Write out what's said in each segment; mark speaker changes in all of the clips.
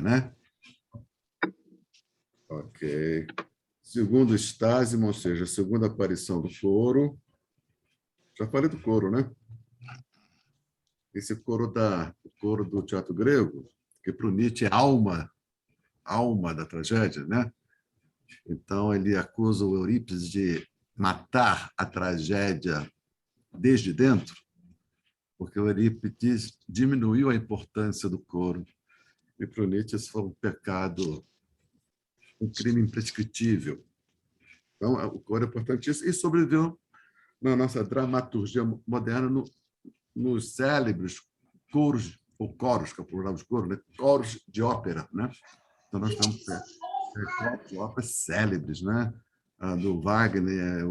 Speaker 1: né? Ok. Segundo estásimo, ou seja, segunda aparição do coro. Já falei do coro, né? Esse coro o coro do teatro grego, que para o Nietzsche é alma da tragédia, né? Então ele acusa o Eurípides de matar a tragédia desde dentro, porque o Eurípides diminuiu a importância do coro. E para o Nietzsche isso foi um pecado, um crime imprescritível. Então, o coro é importantíssimo e sobreviveu na nossa dramaturgia moderna nos célebres coros, ou coros, que é o plural de coro, né? Coros de ópera. Né? Então, nós temos coros de ópera célebres, né? Do Wagner,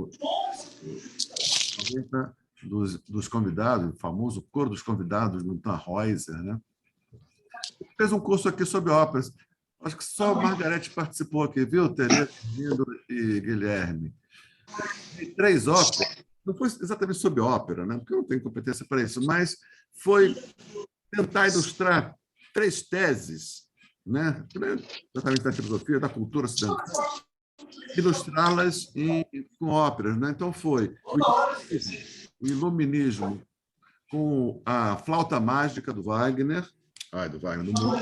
Speaker 1: dos convidados, o famoso coro dos convidados do Tannhäuser. Né? Fez um curso aqui sobre óperas. Acho que só a Margarete participou aqui, viu, Tereza, Lindo e Guilherme. E 3 óperas. Não foi exatamente sobre ópera, né? Porque eu não tenho competência para isso, mas foi tentar ilustrar 3 teses, né? Exatamente da filosofia, da cultura ocidental, ilustrá-las com óperas. Né? Então, foi o iluminismo com a flauta mágica do Wagner, do Mundo.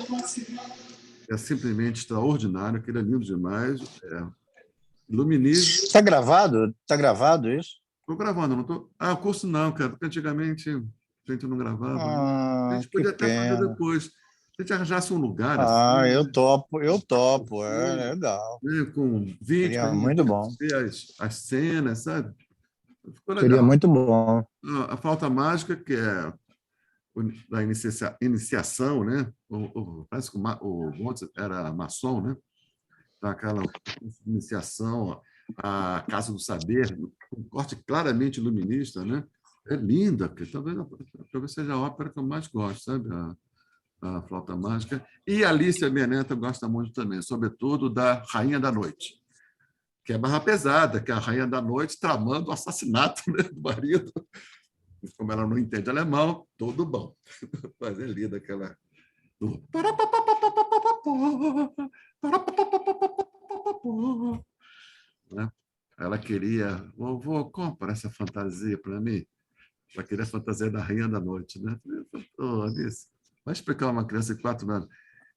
Speaker 1: É simplesmente extraordinário, aquele é lindo demais. Iluminismo.
Speaker 2: Está gravado? Está gravado isso?
Speaker 1: Estou gravando, não estou. O curso não, cara, porque antigamente a gente não gravava. A gente
Speaker 2: Que
Speaker 1: podia até fazer
Speaker 2: pena.
Speaker 1: depois. Se a gente arranjasse um lugar assim,
Speaker 2: Eu topo, é legal.
Speaker 1: né, com vídeo, para
Speaker 2: Seria
Speaker 1: a gente
Speaker 2: muito bom.
Speaker 1: ver as cenas, sabe? Ficou
Speaker 2: Seria
Speaker 1: legal.
Speaker 2: muito bom.
Speaker 1: A flauta mágica, que é da iniciação, né? Parece que o Mozart era maçom, né? Então, aquela iniciação, a Casa do Saber, um corte claramente iluminista, né? É linda, porque talvez seja a ópera que eu mais gosto, sabe? A Flauta Mágica. E a Alice, minha neta, gosta muito também, sobretudo da Rainha da Noite, que é barra pesada, que é a Rainha da Noite tramando o assassinato, né, do marido. Como ela não entende alemão, tudo bom. Mas é linda aquela... Né? Ela queria, vovô, compra essa fantasia para mim. Ela queria a fantasia da Rainha da Noite. Né? Alice, vai explicar a uma criança de 4 anos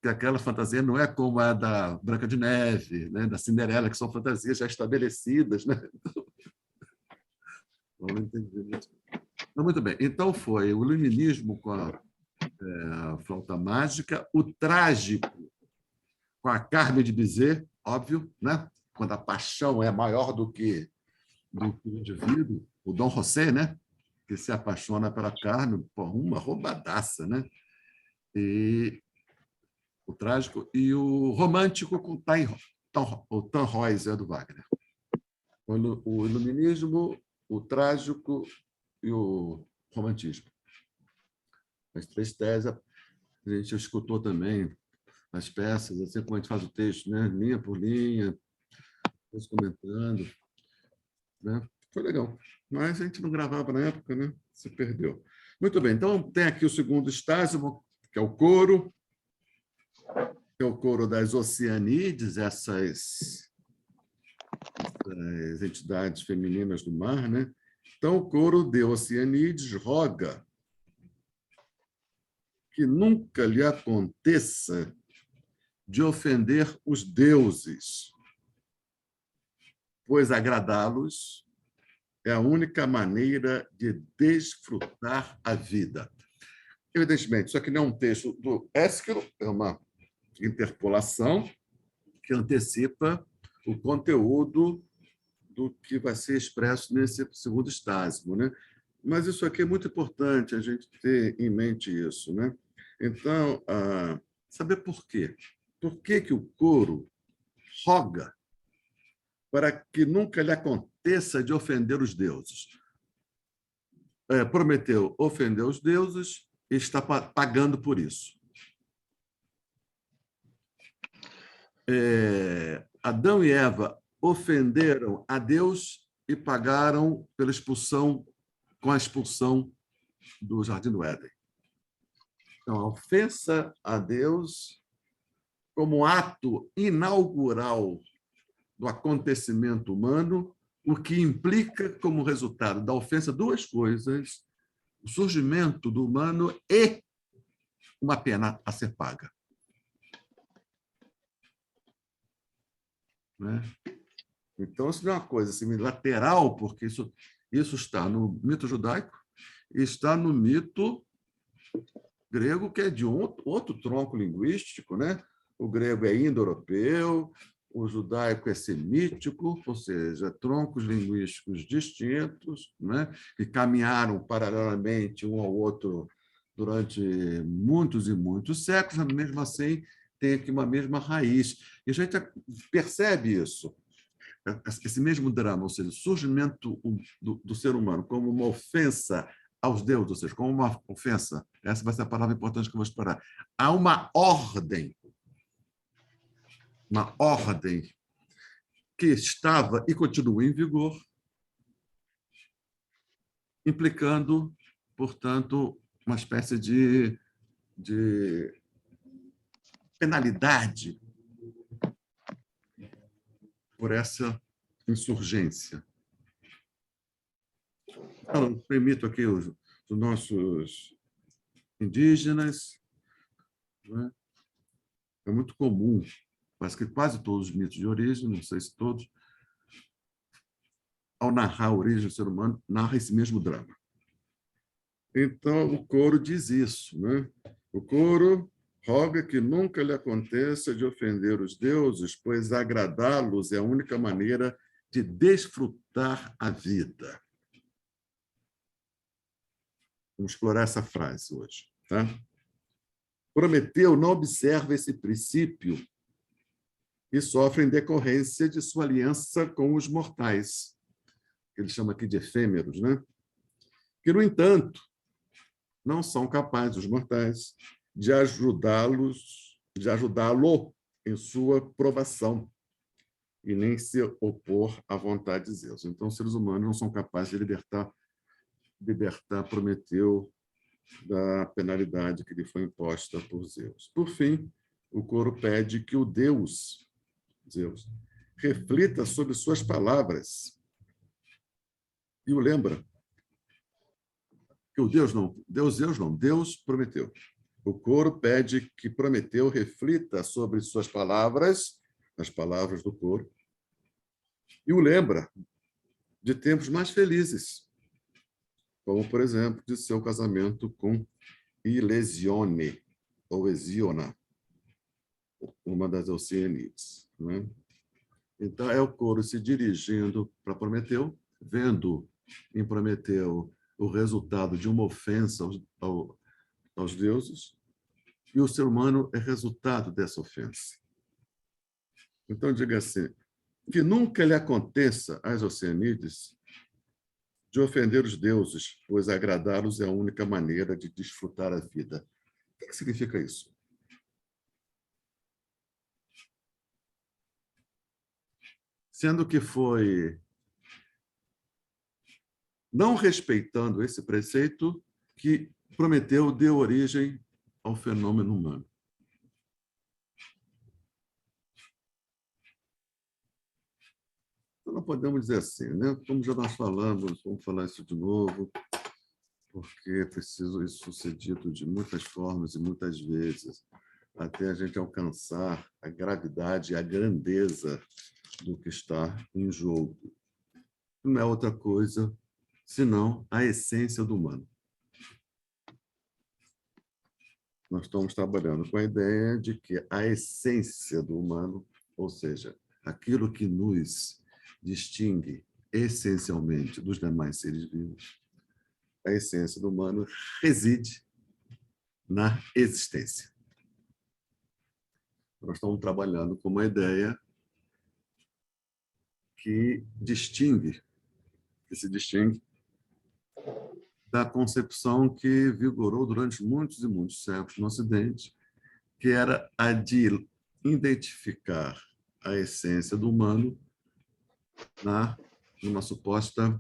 Speaker 1: que aquela fantasia não é como a da Branca de Neve, né? Da Cinderela, que são fantasias já estabelecidas. Né? Não entendi muito. Então, muito bem. Então, foi o iluminismo com a flauta mágica, o trágico com a Carmen de Bizet, óbvio, né? Quando a paixão é maior do que o indivíduo, o Dom José, né? Que se apaixona pela Carmen, por uma roubadaça, né? E o trágico e o romântico com o Tannhäuser do Wagner. O iluminismo, o trágico e o romantismo. As 3 teses a gente escutou também as peças, assim como a gente faz o texto, né? Linha por linha, comentando, né? Foi legal. Mas a gente não gravava na época, né? Se perdeu. Muito bem, então tem aqui o segundo estágio, que é o coro, que é o coro das Oceanídeas, essas entidades femininas do mar, né? Então, o coro de Oceanídeas roga que nunca lhe aconteça de ofender os deuses, pois agradá-los é a única maneira de desfrutar a vida. Evidentemente, isso aqui não é um texto do Ésquilo, é uma interpolação que antecipa o conteúdo do que vai ser expresso nesse segundo estágio, né? Mas isso aqui é muito importante a gente ter em mente isso, né? Então, saber por quê. Por que que o coro roga para que nunca lhe aconteça de ofender os deuses? Prometeu ofender os deuses e está pagando por isso. Adão e Eva ofenderam a Deus e pagaram pela expulsão, com a expulsão do Jardim do Éden. Então, a ofensa a Deus como ato inaugural do acontecimento humano, o que implica como resultado da ofensa duas coisas: o surgimento do humano e uma pena a ser paga. Né? Então, isso não é uma coisa assim, lateral, porque isso está no mito judaico e está no mito grego, que é de outro tronco linguístico. Né? O grego é indo-europeu, o judaico é semítico, ou seja, troncos linguísticos distintos, né? Que caminharam paralelamente um ao outro durante muitos e muitos séculos, mas mesmo assim tem aqui uma mesma raiz. E a gente percebe isso, esse mesmo drama, ou seja, o surgimento do ser humano como uma ofensa aos deuses, ou seja, como uma ofensa. Essa vai ser a palavra importante que eu vou explorar. Há uma ordem que estava e continua em vigor, implicando, portanto, uma espécie de penalidade por essa insurgência. Então, permito aqui os nossos indígenas. Né? É muito comum, mas que quase todos os mitos de origem, não sei se todos, ao narrar a origem do ser humano, narra esse mesmo drama. Então, o coro diz isso. Né? O coro roga que nunca lhe aconteça de ofender os deuses, pois agradá-los é a única maneira de desfrutar a vida. Vamos explorar essa frase hoje. Tá? Prometeu não observa esse princípio e sofre em decorrência de sua aliança com os mortais, que ele chama aqui de efêmeros, né? Que, no entanto, não são capazes, os mortais, de ajudá-lo em sua provação e nem se opor à vontade de Zeus. Então, os seres humanos não são capazes de libertar Prometeu da penalidade que lhe foi imposta por Zeus. Por fim, o coro pede que o Deus, Zeus, reflita sobre suas palavras e o lembra que o Deus Prometeu. O coro pede que Prometeu reflita sobre suas palavras, as palavras do coro, e o lembra de tempos mais felizes, como, por exemplo, de seu casamento com Ilesione, ou Hesiona, uma das Oceanides. Né? Então, é o coro se dirigindo para Prometeu, vendo em Prometeu o resultado de uma ofensa aos deuses, e o ser humano é resultado dessa ofensa. Então, diga assim, que nunca lhe aconteça às Oceanides de ofender os deuses, pois agradá-los é a única maneira de desfrutar a vida. O que significa isso? Sendo que foi não respeitando esse preceito que Prometeu deu origem ao fenômeno humano. Então, não podemos dizer assim, né? Como já nós falamos, vamos falar isso de novo, porque é preciso isso ser dito de muitas formas e muitas vezes, até a gente alcançar a gravidade e a grandeza do que está em jogo. Não é outra coisa senão a essência do humano. Nós estamos trabalhando com a ideia de que a essência do humano, ou seja, aquilo que nos distingue essencialmente dos demais seres vivos, a essência do humano reside na existência. Nós estamos trabalhando com uma ideia que se distingue da concepção que vigorou durante muitos e muitos séculos no Ocidente, que era a de identificar a essência do humano numa suposta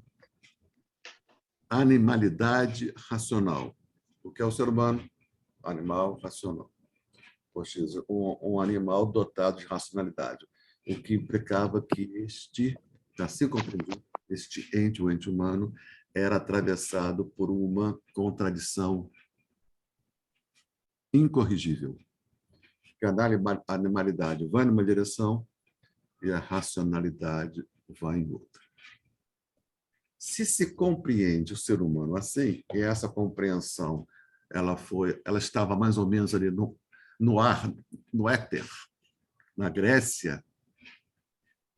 Speaker 1: animalidade racional. O que é o ser humano? Animal racional. X, um animal dotado de racionalidade, o que implicava que este, assim compreendido, este ente, o ente humano, era atravessado por uma contradição incorrigível. Que a animalidade vai numa direção e a racionalidade vai em outra. Se se compreende o ser humano assim, e essa compreensão ela estava mais ou menos ali no ar, no éter, na Grécia,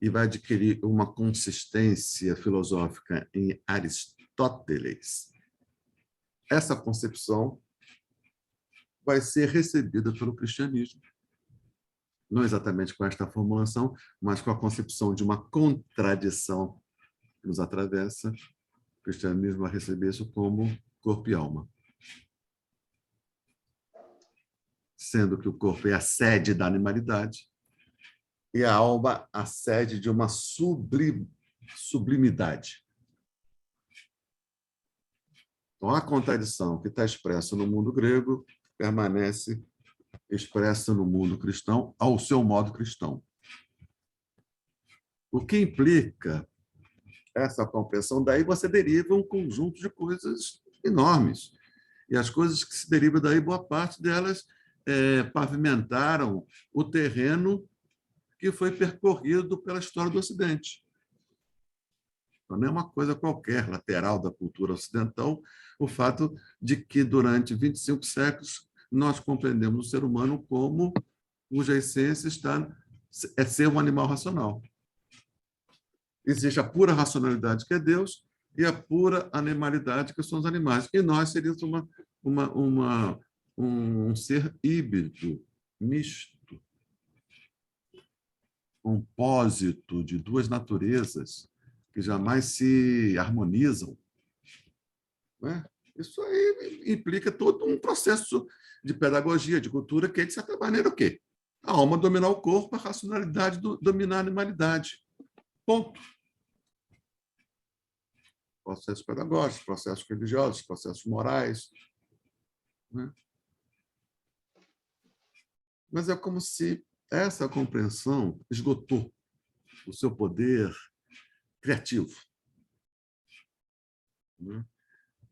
Speaker 1: e vai adquirir uma consistência filosófica em Aristóteles, essa concepção vai ser recebida pelo cristianismo. Não exatamente com esta formulação, mas com a concepção de uma contradição que nos atravessa. O cristianismo vai receber isso como corpo e alma. Sendo que o corpo é a sede da animalidade e a alma a sede de uma sublimidade. Então, a contradição que está expressa no mundo grego permanece expressa no mundo cristão ao seu modo cristão. O que implica essa compreensão, daí você deriva um conjunto de coisas enormes. E as coisas que se derivam daí, boa parte delas pavimentaram o terreno que foi percorrido pela história do Ocidente. Então, não é uma coisa qualquer, lateral da cultura ocidental, o fato de que, durante 25 séculos, nós compreendemos o ser humano como cuja essência é ser um animal racional. Existe a pura racionalidade, que é Deus, e a pura animalidade, que são os animais. E nós seríamos um ser híbrido, misto, compósito de duas naturezas que jamais se harmonizam. Não é? Isso aí implica todo um processo de pedagogia, de cultura, que é, de certa maneira, o quê? A alma dominar o corpo, a racionalidade dominar a animalidade. Ponto. Processos pedagógicos, processos religiosos, processos morais. Né? Mas é como se essa compreensão esgotou o seu poder criativo. Né?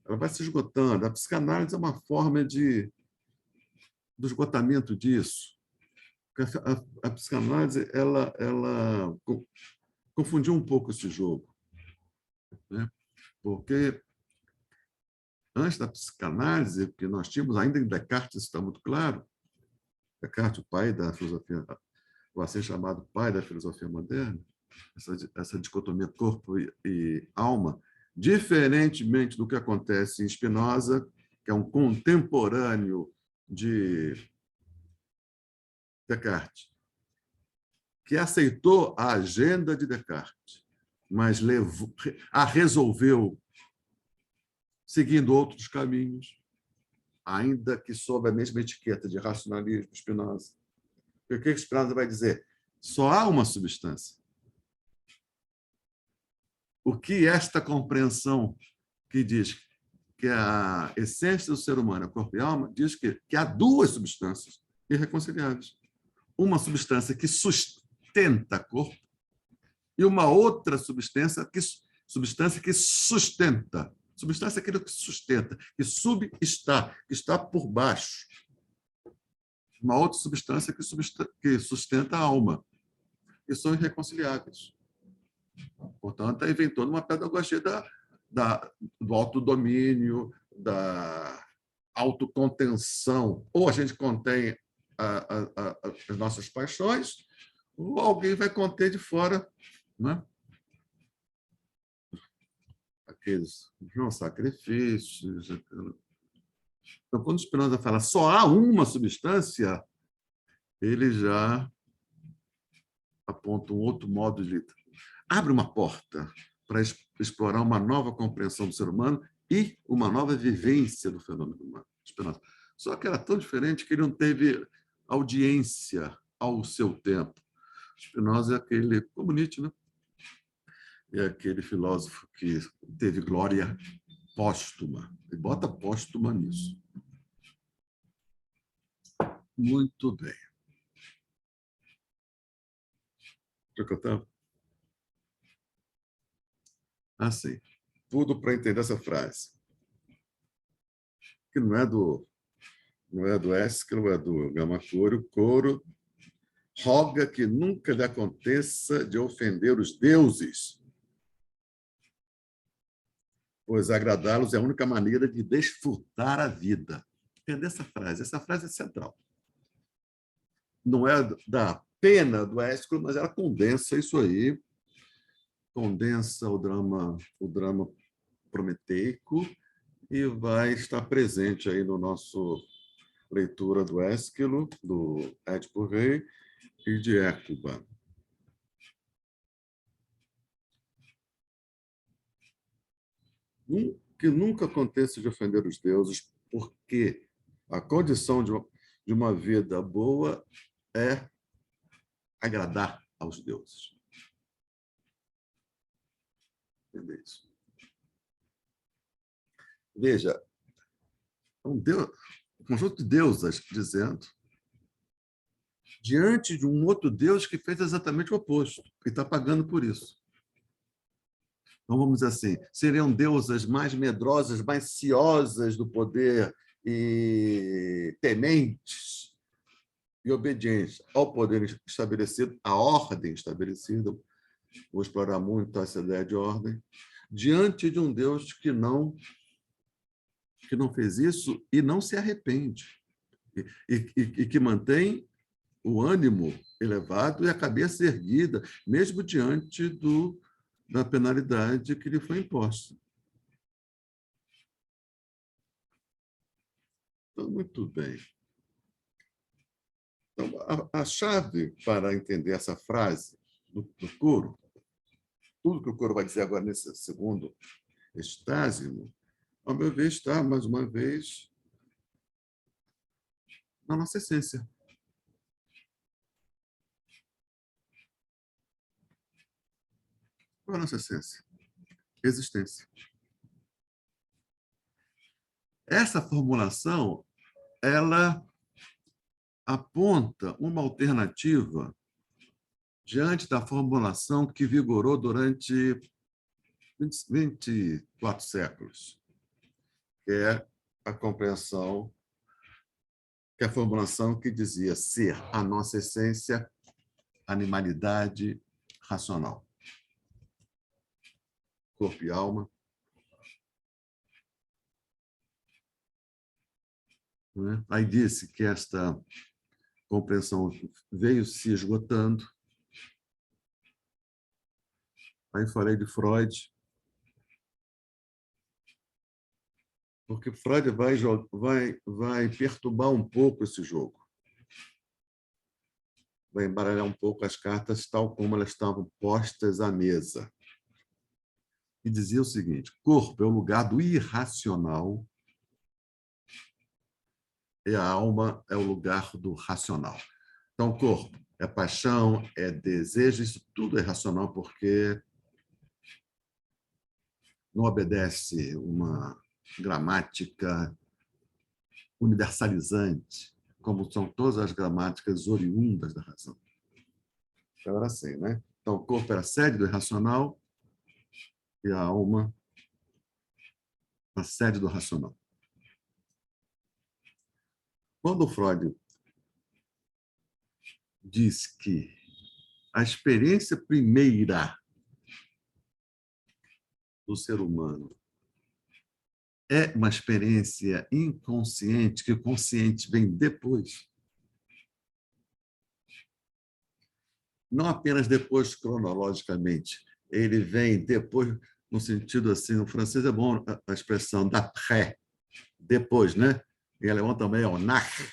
Speaker 1: Ela vai se esgotando. A psicanálise é uma forma do esgotamento disso. A psicanálise ela confundiu um pouco esse jogo. Né? Porque antes da psicanálise, que nós tínhamos, ainda em Descartes, isso está muito claro, Descartes, o pai da filosofia, o assim chamado pai da filosofia moderna, essa dicotomia corpo e alma, diferentemente do que acontece em Spinoza, que é um contemporâneo de Descartes, que aceitou a agenda de Descartes, mas a resolveu seguindo outros caminhos, ainda que sob a mesma etiqueta de racionalismo, Spinoza. O que Spinoza vai dizer? Só há uma substância. O que esta compreensão que diz que a essência do ser humano é corpo e alma, diz que há duas substâncias irreconciliáveis. Uma substância que sustenta corpo e uma outra substância que sustenta. Substância é aquilo que sustenta, que subestá, que está por baixo. Uma outra substância que sustenta a alma. E são irreconciliáveis. Portanto, aí vem toda uma pedagogia do autodomínio, da autocontenção. Ou a gente contém as nossas paixões, ou alguém vai conter de fora, né? Aqueles sacrifícios. Então, quando Spinoza fala só há uma substância, ele já aponta um outro modo de lidar. Abre uma porta para explorar uma nova compreensão do ser humano e uma nova vivência do fenômeno humano. Spinoza. Só que era tão diferente que ele não teve audiência ao seu tempo. Spinoza é aquele, como Nietzsche, né? É aquele filósofo que teve glória póstuma. E bota póstuma nisso. Muito bem. Onde é que eu estava? Assim, tudo para entender essa frase. Que não é do Ésquilo, é do Gamakoro. Coro roga que nunca lhe aconteça de ofender os deuses, pois agradá-los é a única maneira de desfrutar a vida. Entender essa frase? Essa frase é central. Não é da pena do Ésquilo, mas ela condensa isso aí, condensa o drama prometeico e vai estar presente aí no nosso leitura do Ésquilo, do Édipo Rei e de Hécuba. Que nunca aconteça de ofender os deuses, porque a condição de uma vida boa é agradar aos deuses. Entendeu isso? Veja, um conjunto de deusas dizendo diante de um outro Deus que fez exatamente o oposto e está pagando por isso. Então, vamos dizer assim, seriam deusas mais medrosas, mais ciosas do poder e tementes e obedientes ao poder estabelecido, à ordem estabelecida. Vou explorar muito essa ideia de ordem, diante de um Deus que não fez isso e não se arrepende, e que mantém o ânimo elevado e a cabeça erguida, mesmo diante da penalidade que lhe foi imposta. Então, muito bem. Então, a chave para entender essa frase do coro, tudo que o coro vai dizer agora nesse segundo estásimo, ao meu ver, está, mais uma vez, na nossa essência. Qual é a nossa essência? Existência. Essa formulação, ela aponta uma alternativa diante da formulação que vigorou durante 24 séculos, que é a compreensão, que é a formulação que dizia ser a nossa essência animalidade racional. Corpo e alma. Aí disse que esta compreensão veio se esgotando. Aí falei de Freud, porque Freud vai perturbar um pouco esse jogo. Vai embaralhar um pouco as cartas tal como elas estavam postas à mesa. E dizia o seguinte: corpo é o lugar do irracional e a alma é o lugar do racional. Então, corpo é paixão, é desejo, isso tudo é racional porque não obedece uma gramática universalizante, como são todas as gramáticas oriundas da razão. Então, era assim, né? Então, o corpo era a sede do irracional e a alma a sede do racional. Quando Freud diz que a experiência primeira do ser humano é uma experiência inconsciente, que o consciente vem depois. Não apenas depois cronologicamente, ele vem depois, no sentido assim, no francês é bom a expressão d'après, depois, né? Em alemão também é o nach,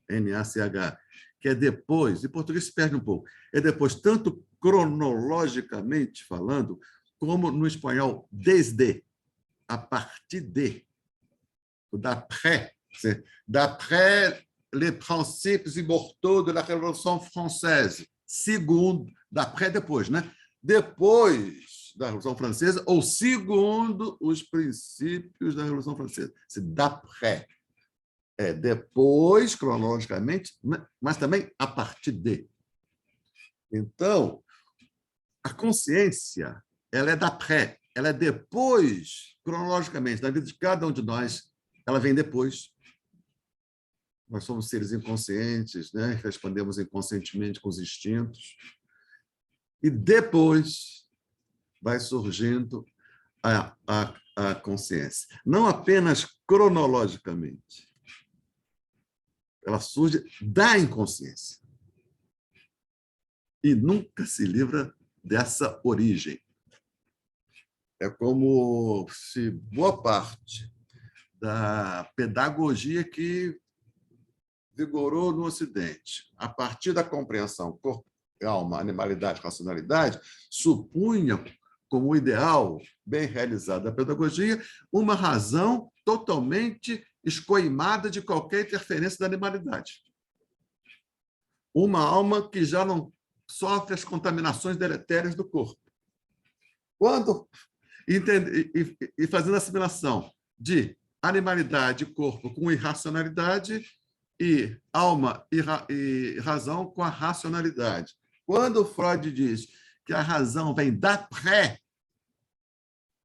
Speaker 1: N-A-C-H, que é depois, em português se perde um pouco, é depois, tanto cronologicamente falando, como no espanhol, desde, a partir de, d'après les principes immortaux de la Révolution française, segundo, d'après depois, né? Depois da Revolução Francesa ou segundo os princípios da Revolução Francesa, c'est d'après. É depois, cronologicamente, mas também a partir de. Então, a consciência, ela é d'après, ela é depois, cronologicamente, na vida de cada um de nós, ela vem depois. Nós somos seres inconscientes, né? Respondemos inconscientemente com os instintos. E depois vai surgindo a consciência. Não apenas cronologicamente. Ela surge da inconsciência. E nunca se livra dessa origem. É como se boa parte da pedagogia que vigorou no Ocidente, a partir da compreensão corpo, alma, animalidade, racionalidade, supunha como ideal bem realizado da pedagogia uma razão totalmente escoimada de qualquer interferência da animalidade. Uma alma que já não sofre as contaminações deletérias do corpo. Quando e fazendo a assimilação de animalidade e corpo com irracionalidade e alma e razão com a racionalidade. Quando Freud diz que a razão vem d'après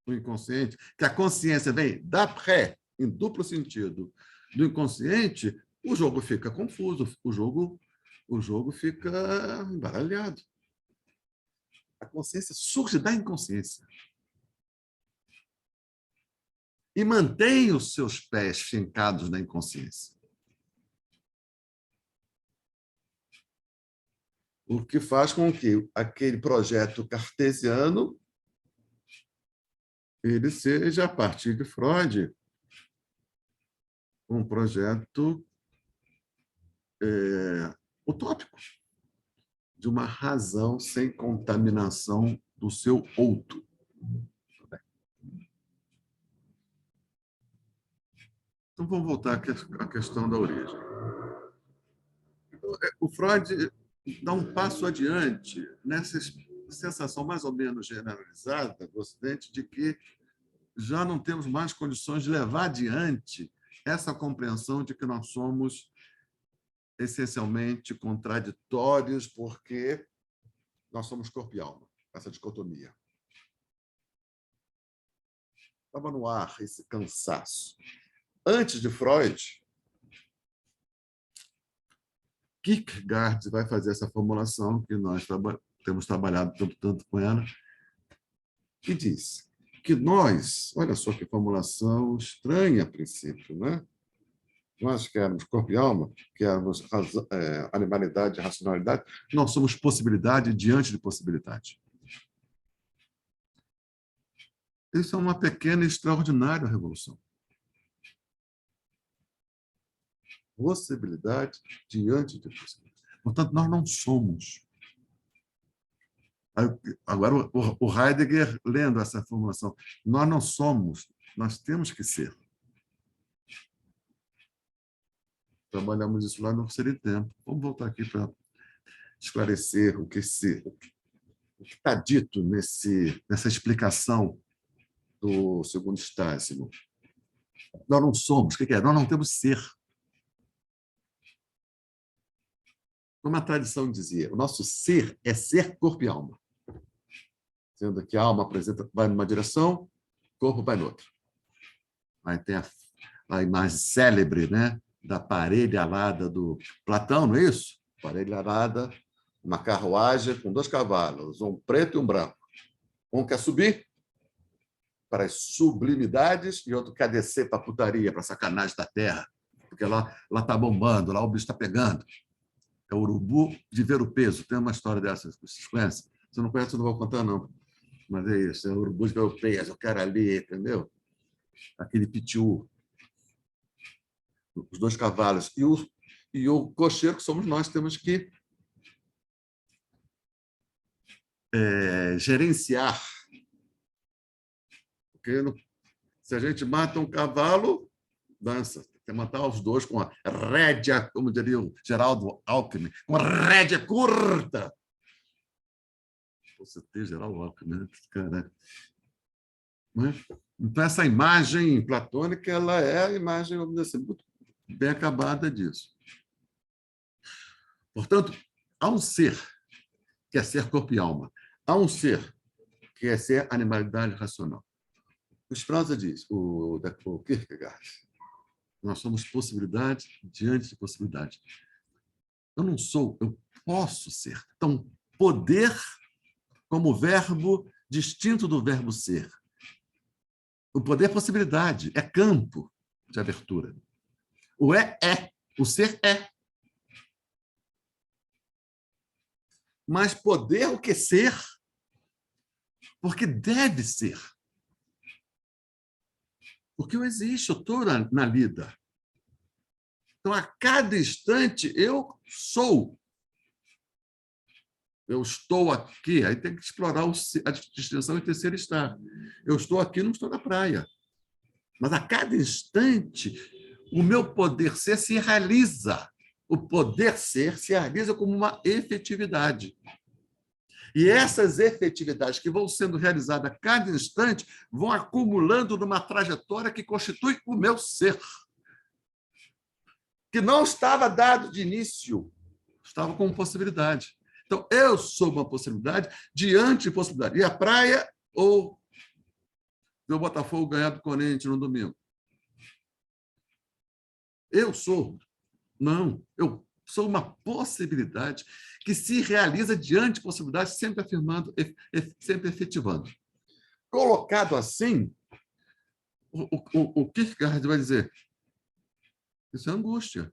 Speaker 1: o inconsciente, que a consciência vem d'après, em duplo sentido, do inconsciente, o jogo fica confuso, o jogo fica embaralhado. A consciência surge da inconsciência. E mantém os seus pés fincados na inconsciência. O que faz com que aquele projeto cartesiano ele seja, a partir de Freud, um projeto utópico, de uma razão sem contaminação do seu outro. Então, vamos voltar à questão da origem. O Freud dá um passo adiante nessa sensação mais ou menos generalizada do Ocidente de que já não temos mais condições de levar adiante essa compreensão de que nós somos essencialmente contraditórios porque nós somos corpo e alma, essa dicotomia. Estava no ar esse cansaço. Antes de Freud, Kierkegaard vai fazer essa formulação que nós temos trabalhado tanto com ela, que diz que nós, olha só que formulação estranha a princípio, né? Nós que éramos corpo e alma, que éramos animalidade e racionalidade, nós somos possibilidade diante de possibilidade. Isso é uma pequena e extraordinária revolução. Possibilidade diante de possibilidade. Portanto, nós não somos. Agora, o Heidegger, lendo essa formulação, nós não somos, nós temos que ser. Trabalhamos isso lá no Ser e Tempo. Vamos voltar aqui para esclarecer o que está dito nessa explicação do segundo Stásimo. Nós não somos, o que é? Nós não temos ser. Como a tradição dizia, o nosso ser é ser corpo e alma. Sendo que a alma vai numa direção, o corpo vai noutra. Aí tem a imagem célebre, né, da parelha alada do Platão, não é isso? Parelha alada, uma carruagem com 2 cavalos, um preto e um branco. Um quer subir para as sublimidades e outro quer descer para a putaria, para a sacanagem da terra, porque lá está bombando, lá o bicho está pegando. É o urubu de ver o peso. Tem uma história dessa, vocês conhecem? Se não conhece, eu não vou contar, não. Mas é isso, é o urubu de ver o peso, o cara ali, entendeu? Aquele pitiu. Os 2 cavalos. E o cocheiro, que somos nós, temos que gerenciar. Porque se a gente mata um cavalo, dança. Tem que matar os 2 com a rédea, como diria o Geraldo Alckmin, com a rédea curta. Você tem Geraldo Alckmin, né? Cara. Então, essa imagem platônica ela é a imagem, vamos dizer assim, bem acabada disso. Portanto, há um ser que é ser corpo e alma. Há um ser que é ser animalidade racional. O Spinoza diz, o Kierkegaard, nós somos possibilidade diante de possibilidade. Eu não sou, eu posso ser. Então, poder como verbo distinto do verbo ser. O poder é possibilidade, é campo de abertura. O é. O ser é. Mas poder o que ser? Porque deve ser. Porque eu existo, eu estou na lida. Então, a cada instante, eu sou. Eu estou aqui. Aí tem que explorar a distinção entre ser e estar. Eu estou aqui, não estou na praia. Mas a cada instante, o meu poder ser se realiza. O poder ser se realiza como uma efetividade. E essas efetividades que vão sendo realizadas a cada instante vão acumulando numa trajetória que constitui o meu ser, que não estava dado de início, estava como possibilidade. Então, eu sou uma possibilidade diante de possibilidade. E a praia ou ver o Botafogo ganhar do Corinthians no domingo? Eu sou. Não, eu sou uma possibilidade que se realiza diante de possibilidades, sempre afirmando, sempre efetivando. Colocado assim, o Kierkegaard vai dizer, isso é angústia.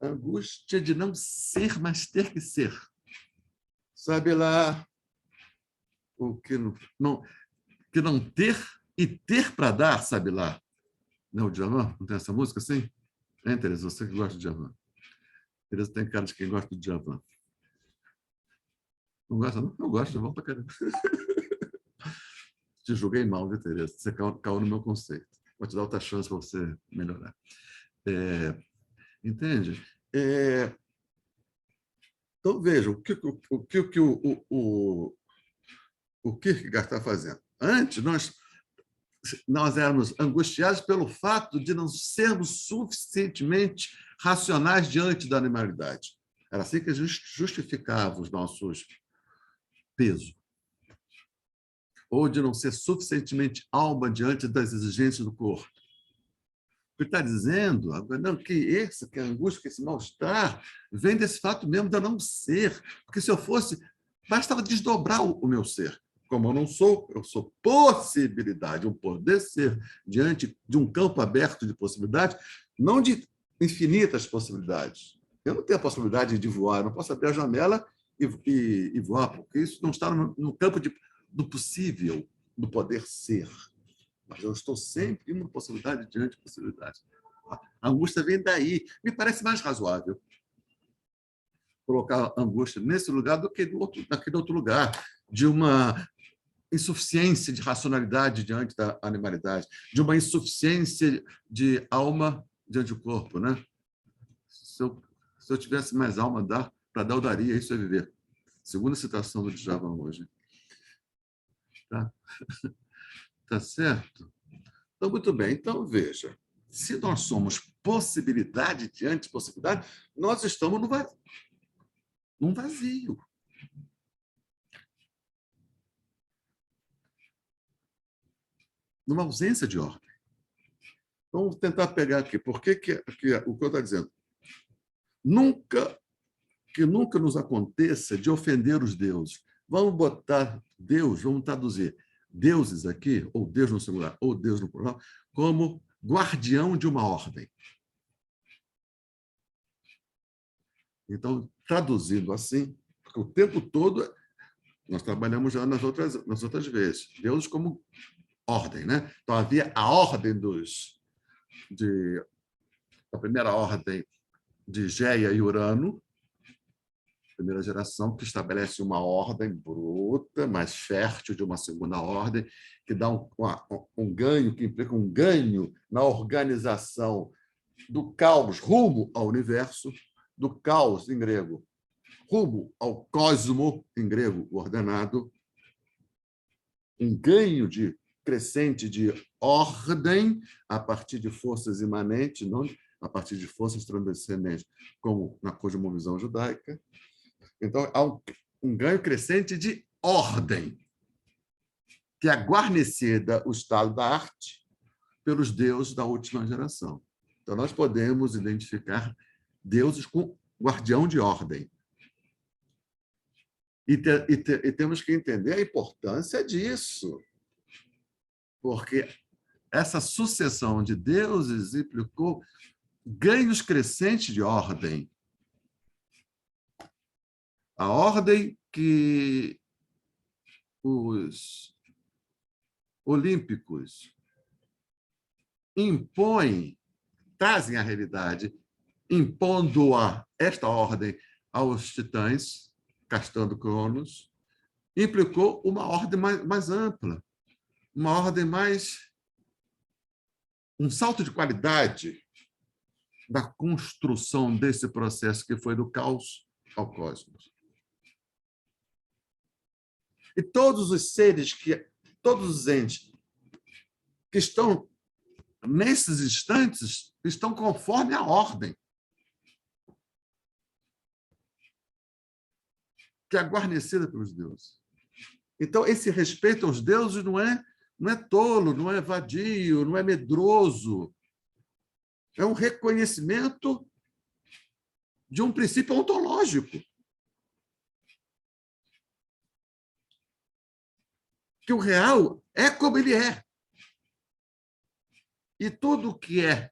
Speaker 1: Angústia de não ser, mas ter que ser. Sabe lá o que não ter e ter para dar, sabe lá? Não, o Djavan? Não tem essa música assim? É, Tereza, você que gosta de Djavan. Tereza tem cara de quem gosta de Djavan. Não gosta, não? Eu gosto de Djavan para caramba. Te julguei mal, viu, Tereza? Você caiu no meu conceito. Vou te dar outra chance para você melhorar. Entende? Então, veja, o que o Kierkegaard está fazendo. Antes, nós éramos angustiados pelo fato de não sermos suficientemente racionais diante da animalidade. Era assim que a gente justificava os nossos pesos. Ou de não ser suficientemente alma diante das exigências do corpo. O que está dizendo não, que a angústia, que esse mal-estar, vem desse fato mesmo de eu não ser. Porque se eu fosse, bastava desdobrar o meu ser. Como eu sou possibilidade, um poder ser diante de um campo aberto de possibilidades, não de infinitas possibilidades. Eu não tenho a possibilidade de voar, eu não posso abrir a janela e voar, porque isso não está no campo do possível, do poder ser. Mas eu estou sempre em uma possibilidade diante de possibilidade. A angústia vem daí. Me parece mais razoável colocar a angústia nesse lugar do que naquele outro lugar, de uma insuficiência de racionalidade diante da animalidade, de uma insuficiência de alma diante do corpo. Né? Se eu tivesse mais alma para dar, eu daria, isso é viver. Segunda citação do Djavan hoje. Tá? Tá certo? Então, muito bem. Então, veja, se nós somos possibilidade diante de possibilidade, nós estamos num vazio. Numa ausência de ordem. Vamos tentar pegar aqui. Por que o que eu estou dizendo? Que nunca nos aconteça de ofender os deuses. Vamos botar Deus, vamos traduzir deuses aqui, ou Deus no singular, ou Deus no plural, como guardião de uma ordem. Então, traduzindo assim, porque o tempo todo nós trabalhamos já nas outras vezes, Deus como ordem, né? Então havia a ordem a primeira ordem de Géia e Urano, primeira geração, que estabelece uma ordem bruta, mais fértil de uma segunda ordem, que dá um ganho, que implica um ganho na organização do caos rumo ao universo, do caos em grego, rumo ao cosmo, em grego, ordenado, um ganho de crescente de ordem a partir de forças imanentes, não a partir de forças transcendentes, como na cosmovisão judaica. Então, há um ganho crescente de ordem, que é guarnecida o estado da arte pelos deuses da última geração. Então, nós podemos identificar deuses com guardião de ordem. E temos que entender a importância disso, porque essa sucessão de deuses implicou ganhos crescentes de ordem. A ordem que os olímpicos impõem, trazem à realidade, impondo esta ordem aos titãs, castrando Cronos, implicou uma ordem mais ampla, uma ordem mais... um salto de qualidade da construção desse processo que foi do caos ao cosmos. E todos os seres, todos os entes que estão nesses instantes estão conforme a ordem que é guarnecida pelos deuses. Então, esse respeito aos deuses não é tolo, não é vadio, não é medroso. É um reconhecimento de um princípio ontológico. Que o real é como ele é. E tudo que é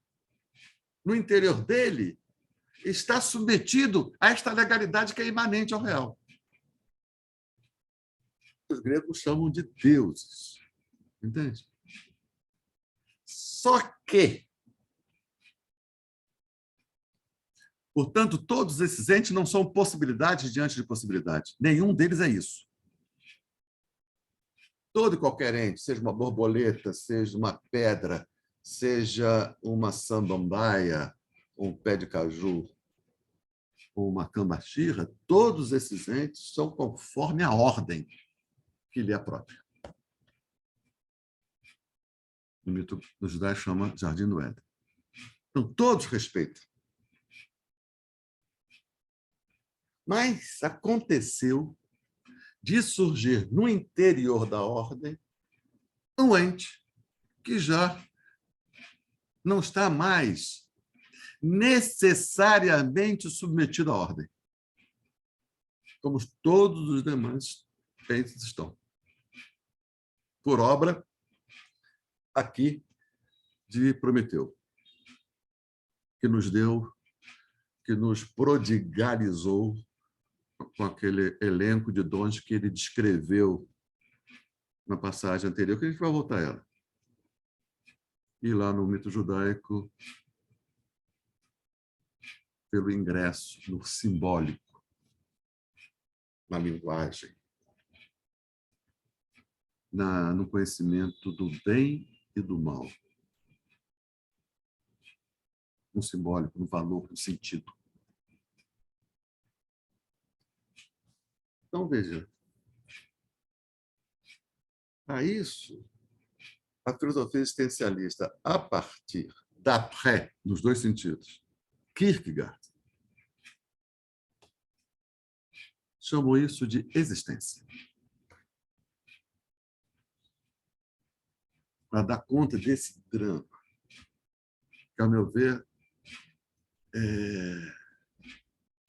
Speaker 1: no interior dele está submetido a esta legalidade que é imanente ao real. Os gregos chamam de deuses. Entende? Só que, portanto, todos esses entes não são possibilidades diante de possibilidades. Nenhum deles é isso. Todo e qualquer ente, seja uma borboleta, seja uma pedra, seja uma samambaia, um pé de caju, ou uma cambaxira, todos esses entes são conforme a ordem que lhe é própria. O mito dos judaios chama Jardim do Éden. Então, todos respeitam. Mas aconteceu de surgir no interior da ordem um ente que já não está mais necessariamente submetido à ordem, como todos os demais entes estão. Por obra, aqui, de Prometeu, que nos deu, que nos prodigalizou com aquele elenco de dons que ele descreveu na passagem anterior, que a gente vai voltar a ela. E lá no mito judaico, pelo ingresso, no simbólico, na linguagem, no conhecimento do bem e do mal. No simbólico, no valor, no sentido. Então, veja, a isso, a filosofia existencialista, a partir d'après, nos dois sentidos, Kierkegaard, chamou isso de existência. Para dar conta desse drama, que, ao meu ver,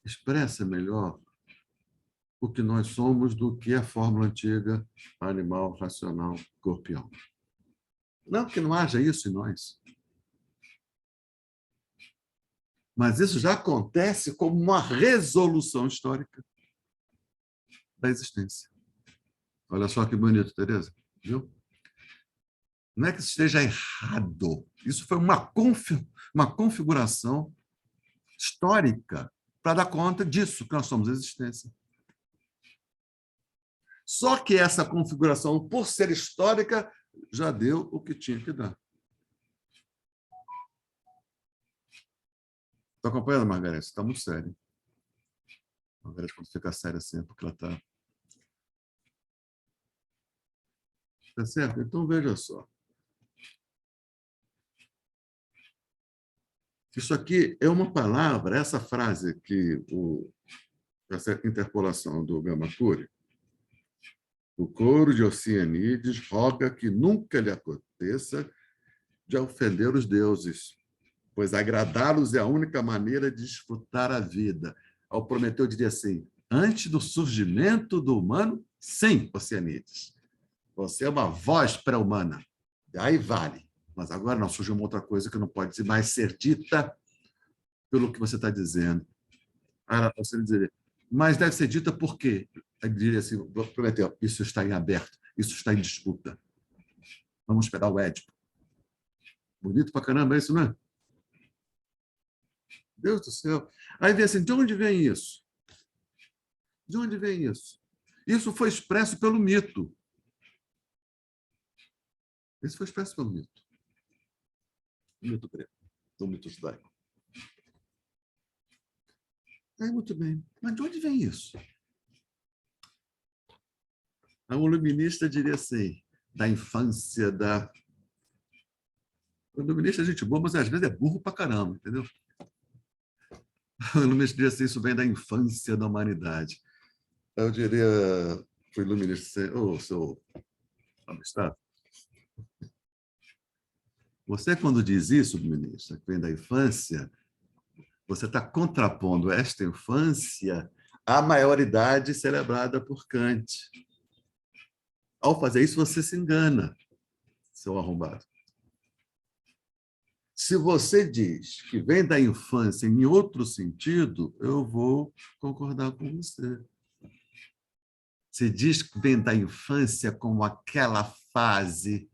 Speaker 1: expressa melhor o que nós somos do que a fórmula antiga animal, racional, corpo e alma. Não que não haja isso em nós. Mas isso já acontece como uma resolução histórica da existência. Olha só que bonito, Tereza. Viu? Não é que isso esteja errado. Isso foi uma configuração histórica para dar conta disso, que nós somos existência. Só que essa configuração, por ser histórica, já deu o que tinha que dar. Está acompanhando, Margareth? Está muito sério. Margareth, quando fica séria assim, é porque ela está... Tá certo? Então, veja só. Isso aqui é uma palavra, essa frase essa interpolação do Gamakuri, o coro de Oceanides roga que nunca lhe aconteça de ofender os deuses, pois agradá-los é a única maneira de desfrutar a vida. Ao Prometeu diria assim, antes do surgimento do humano, sim, Oceanides. Você é uma voz pré-humana. Aí vale. Mas agora não, surgiu uma outra coisa que não pode mais ser dita pelo que você está dizendo. Você dizer, mas deve ser dita por quê? Ele diria assim, Prometeu, isso está em aberto, isso está em disputa. Vamos esperar o Édipo. Bonito pra caramba isso, não é? Deus do céu. Aí vem assim, de onde vem isso? De onde vem isso? Isso foi expresso pelo mito. Isso foi expresso pelo mito. O mito grego, o mito judaico. Aí, muito bem. Mas de onde vem isso? A iluminista diria assim, da infância, da... O iluminista é gente boa, mas às vezes é burro pra caramba, entendeu? O iluminista diria assim, isso vem da infância da humanidade. Eu diria, o iluminista, seu amistade, você, quando diz isso, iluminista, que vem da infância, você está contrapondo esta infância à maioridade celebrada por Kant. Ao fazer isso, você se engana, seu arrombado. Se você diz que vem da infância em outro sentido, eu vou concordar com você. Se diz que vem da infância como aquela fase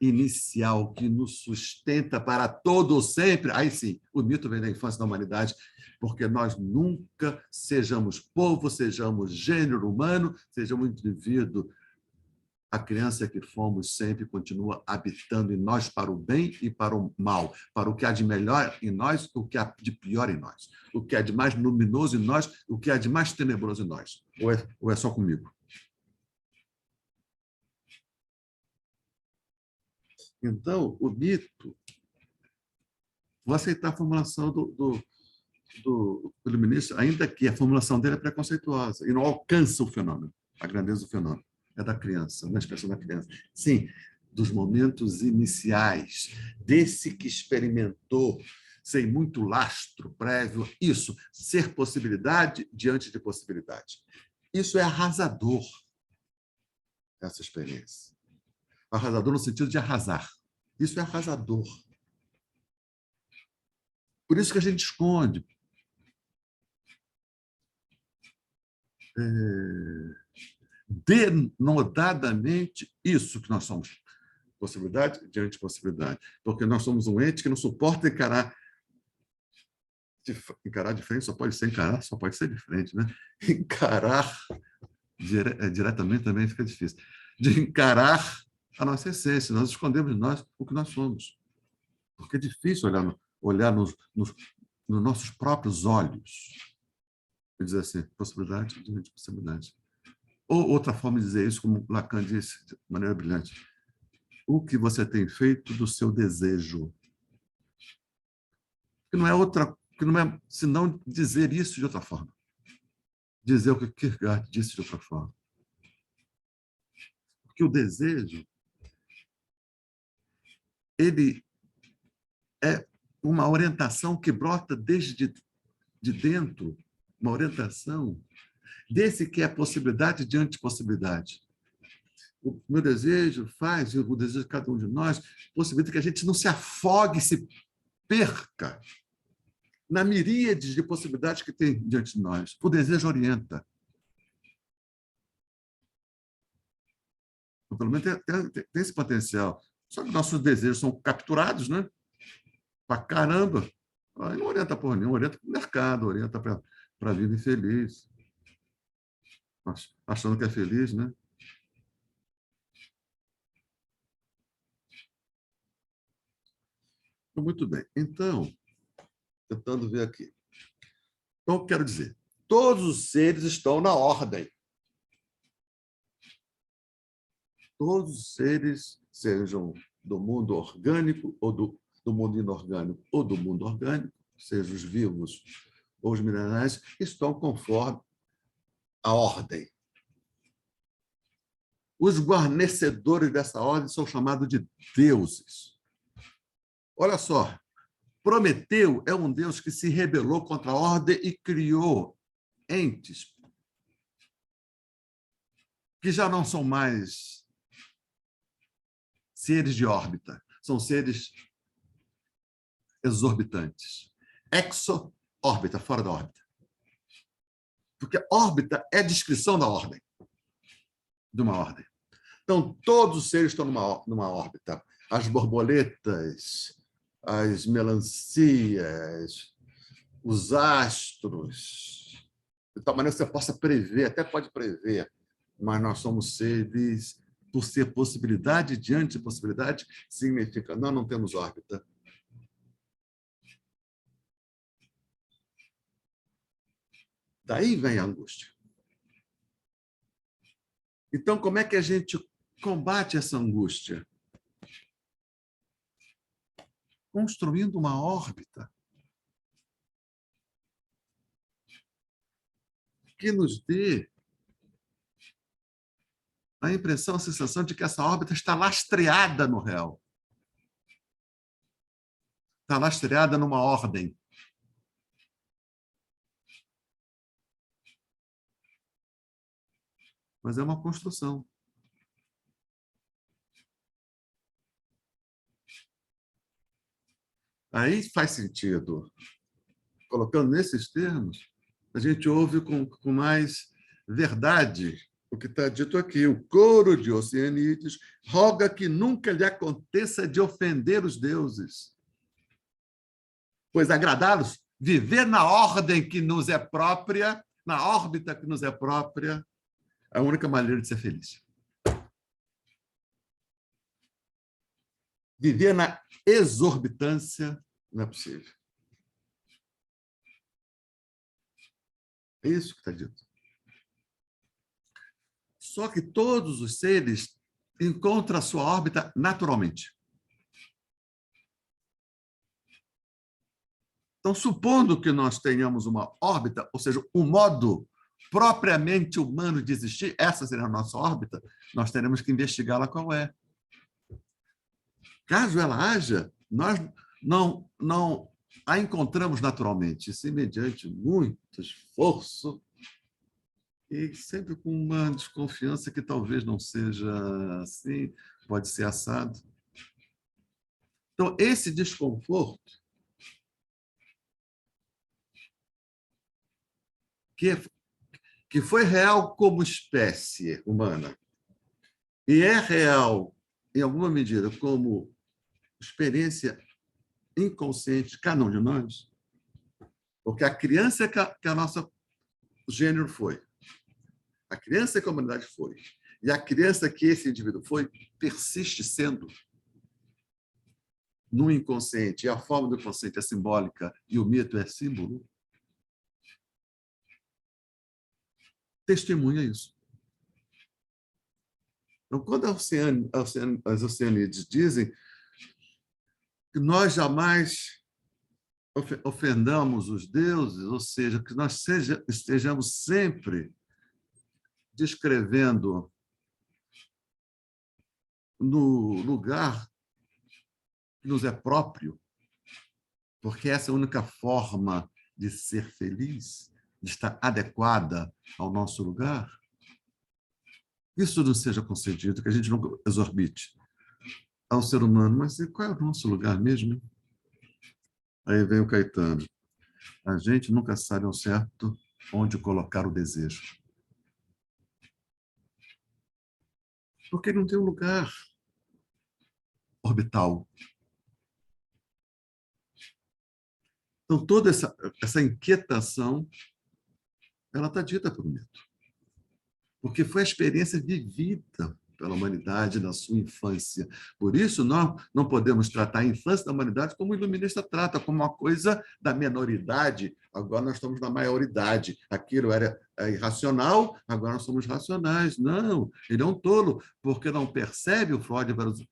Speaker 1: inicial que nos sustenta para todo o sempre, aí sim, o mito vem da infância da humanidade, porque nós nunca sejamos povo, sejamos gênero humano, sejamos indivíduo. A criança que fomos sempre continua habitando em nós para o bem e para o mal, para o que há de melhor em nós, o que há de pior em nós, o que há de mais luminoso em nós, o que há de mais tenebroso em nós. Ou é só comigo? Então, o mito, vou aceitar a formulação do iluminista, ainda que a formulação dele é preconceituosa e não alcança o fenômeno, a grandeza do fenômeno. É da criança, uma expressão da criança. Sim, dos momentos iniciais, desse que experimentou sem muito lastro prévio, isso, ser possibilidade diante de possibilidade. Isso é arrasador, essa experiência. Arrasador no sentido de arrasar. Isso é arrasador. Por isso que a gente esconde. Denodadamente isso que nós somos. Possibilidade diante de possibilidade. Porque nós somos um ente que não suporta encarar de frente, só pode ser encarar, só pode ser de frente, né? Encarar diretamente também fica difícil. De encarar a nossa essência, nós escondemos de nós o que nós somos. Porque é difícil olhar nos nossos próprios olhos e dizer assim, possibilidade diante de possibilidade. Ou outra forma de dizer isso, como Lacan disse de maneira brilhante, o que você tem feito do seu desejo. Que não é senão dizer isso de outra forma. Dizer o que Kierkegaard disse de outra forma. Porque o desejo, ele é uma orientação que brota desde de dentro, uma orientação desse que é possibilidade diante de possibilidade. O meu desejo faz, e o desejo de cada um de nós, possibilita que a gente não se afogue, se perca na miríade de possibilidades que tem diante de nós. O desejo orienta. Pelo menos tem esse potencial. Só que nossos desejos são capturados, né? Pra caramba. Aí não orienta por nenhum, orienta para o mercado, orienta para a vida infeliz. Achando que é feliz, né? Muito bem. Então, tentando ver aqui. Então, eu quero dizer, todos os seres estão na ordem. Todos os seres, sejam do mundo orgânico ou do mundo inorgânico ou do mundo orgânico, sejam os vivos ou os minerais, estão conforme a ordem. Os guarnecedores dessa ordem são chamados de deuses. Olha só, Prometeu é um deus que se rebelou contra a ordem e criou entes que já não são mais seres de órbita, são seres exorbitantes. Exo-órbita, fora da órbita. Porque órbita é a descrição da ordem, de uma ordem. Então, todos os seres estão numa órbita. As borboletas, as melancias, os astros, de tal maneira que você possa prever, até pode prever, mas nós somos seres, por ser possibilidade diante de possibilidade, significa, nós não temos órbita. Daí vem a angústia. Então, como é que a gente combate essa angústia? Construindo uma órbita que nos dê a impressão, a sensação de que essa órbita está lastreada no real. Está lastreada numa ordem. Mas é uma construção. Aí faz sentido. Colocando nesses termos, a gente ouve com mais verdade o que está dito aqui. O coro de Oceanides roga que nunca lhe aconteça de ofender os deuses, pois agradá-los, viver na ordem que nos é própria, na órbita que nos é própria, é a única maneira de ser feliz. Viver na exorbitância não é possível. É isso que está dito. Só que todos os seres encontram a sua órbita naturalmente. Então, supondo que nós tenhamos uma órbita, ou seja, um modo propriamente humano de existir, essa seria a nossa órbita, nós teremos que investigá-la qual é. Caso ela haja, nós não a encontramos naturalmente, sim, mediante muito esforço e sempre com uma desconfiança que talvez não seja assim, pode ser assado. Então, esse desconforto que foi real como espécie humana e é real, em alguma medida, como experiência inconsciente de cada um de nós, porque a criança que a nossa gênero foi, a criança que a humanidade foi, e a criança que esse indivíduo foi, persiste sendo no inconsciente, e a forma do inconsciente é simbólica e o mito é símbolo, testemunha isso. Então, quando as Oceanídeas dizem que nós jamais ofendamos os deuses, ou seja, que nós estejamos sempre descrevendo no lugar que nos é próprio, porque essa é a única forma de ser feliz, de estar adequada ao nosso lugar, isso não seja concedido, que a gente não exorbite ao ser humano. Mas qual é o nosso lugar mesmo? Aí vem o Caetano. A gente nunca sabe ao certo onde colocar o desejo. Porque não tem um lugar orbital. Então, toda essa inquietação, ela está dita por mito. Porque foi a experiência vivida pela humanidade na sua infância. Por isso, nós não podemos tratar a infância da humanidade como o iluminista trata, como uma coisa da menoridade. Agora nós estamos na maioridade. Aquilo era irracional, agora nós somos racionais. Não, ele é um tolo, porque não percebe, o Freud vai nos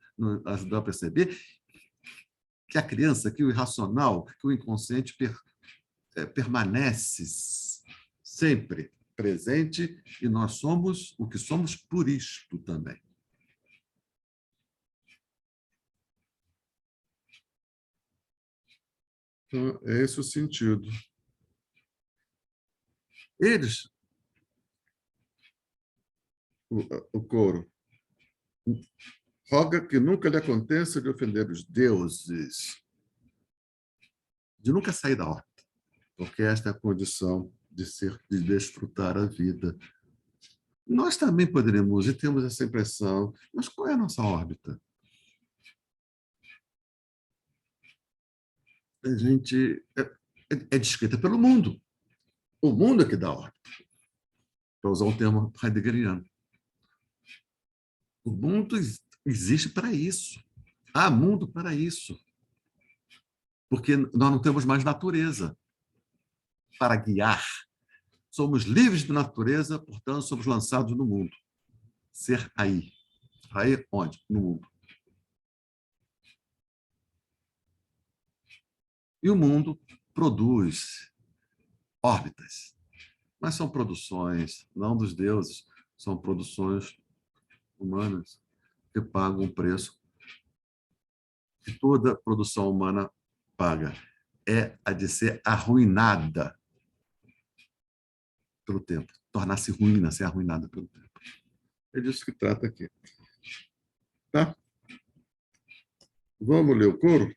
Speaker 1: ajudar a perceber, que a criança, que o irracional, que o inconsciente permanece sempre presente e nós somos o que somos por isto também. Então, é esse o sentido. Eles, o coro, roga que nunca lhe aconteça de ofender os deuses, de nunca sair da órbita, porque esta é a condição de desfrutar a vida. Nós também poderemos, e temos essa impressão, mas qual é a nossa órbita? A gente é descrita pelo mundo. O mundo é que dá órbita, para usar um termo heideggeriano. O mundo existe para isso. Há mundo para isso. Porque nós não temos mais natureza para guiar. Somos livres de natureza, portanto, somos lançados no mundo. Ser aí. Aí onde? No mundo. E o mundo produz órbitas. Mas são produções, não dos deuses, são produções humanas que pagam um preço que toda produção humana paga. É a de ser arruinada pelo tempo, tornar-se ruína, ser arruinada pelo tempo. É disso que trata aqui. Tá? Vamos ler o coro?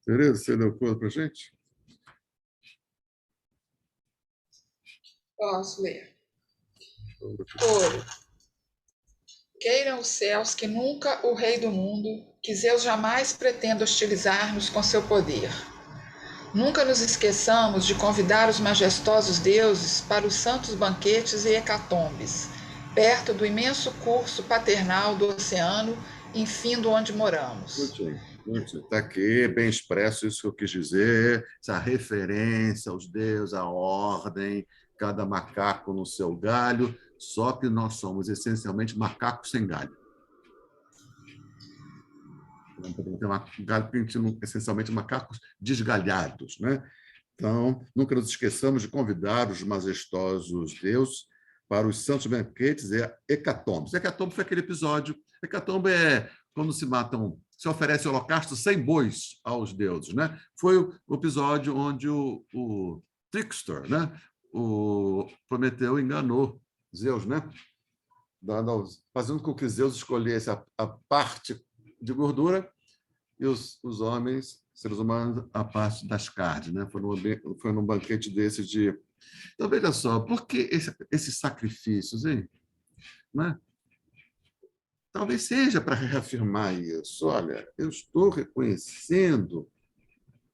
Speaker 1: Tereza, você leu o coro para a gente?
Speaker 3: Posso ler. Coro. Queiram os céus que nunca o Rei do mundo, que Zeus jamais pretenda hostilizar-nos com seu poder. Nunca nos esqueçamos de convidar os majestosos deuses para os santos banquetes e hecatombes, perto do imenso curso paternal do oceano, infindo onde moramos.
Speaker 1: Está aqui, bem expresso isso que eu quis dizer, essa referência aos deuses, à ordem, cada macaco no seu galho, só que nós somos essencialmente macacos sem galho. Não podemos ter um galho, porque a gente não, essencialmente macacos desgalhados, né? Então, nunca nos esqueçamos de convidar os majestosos deuses para os santos banquetes e hecatombes. Hecatombe foi aquele episódio. Hecatombe é quando se matam, se oferece holocausto sem bois aos deuses, né? Foi o episódio onde o trickster, né? O Prometeu enganou Zeus, né? Fazendo com que Zeus escolhesse a parte de gordura e os homens, seres humanos, a parte das carnes, né? Foi num banquete desse de... Então, veja só, por que esses sacrifícios, hein? Né? Talvez seja para reafirmar isso. Olha, eu estou reconhecendo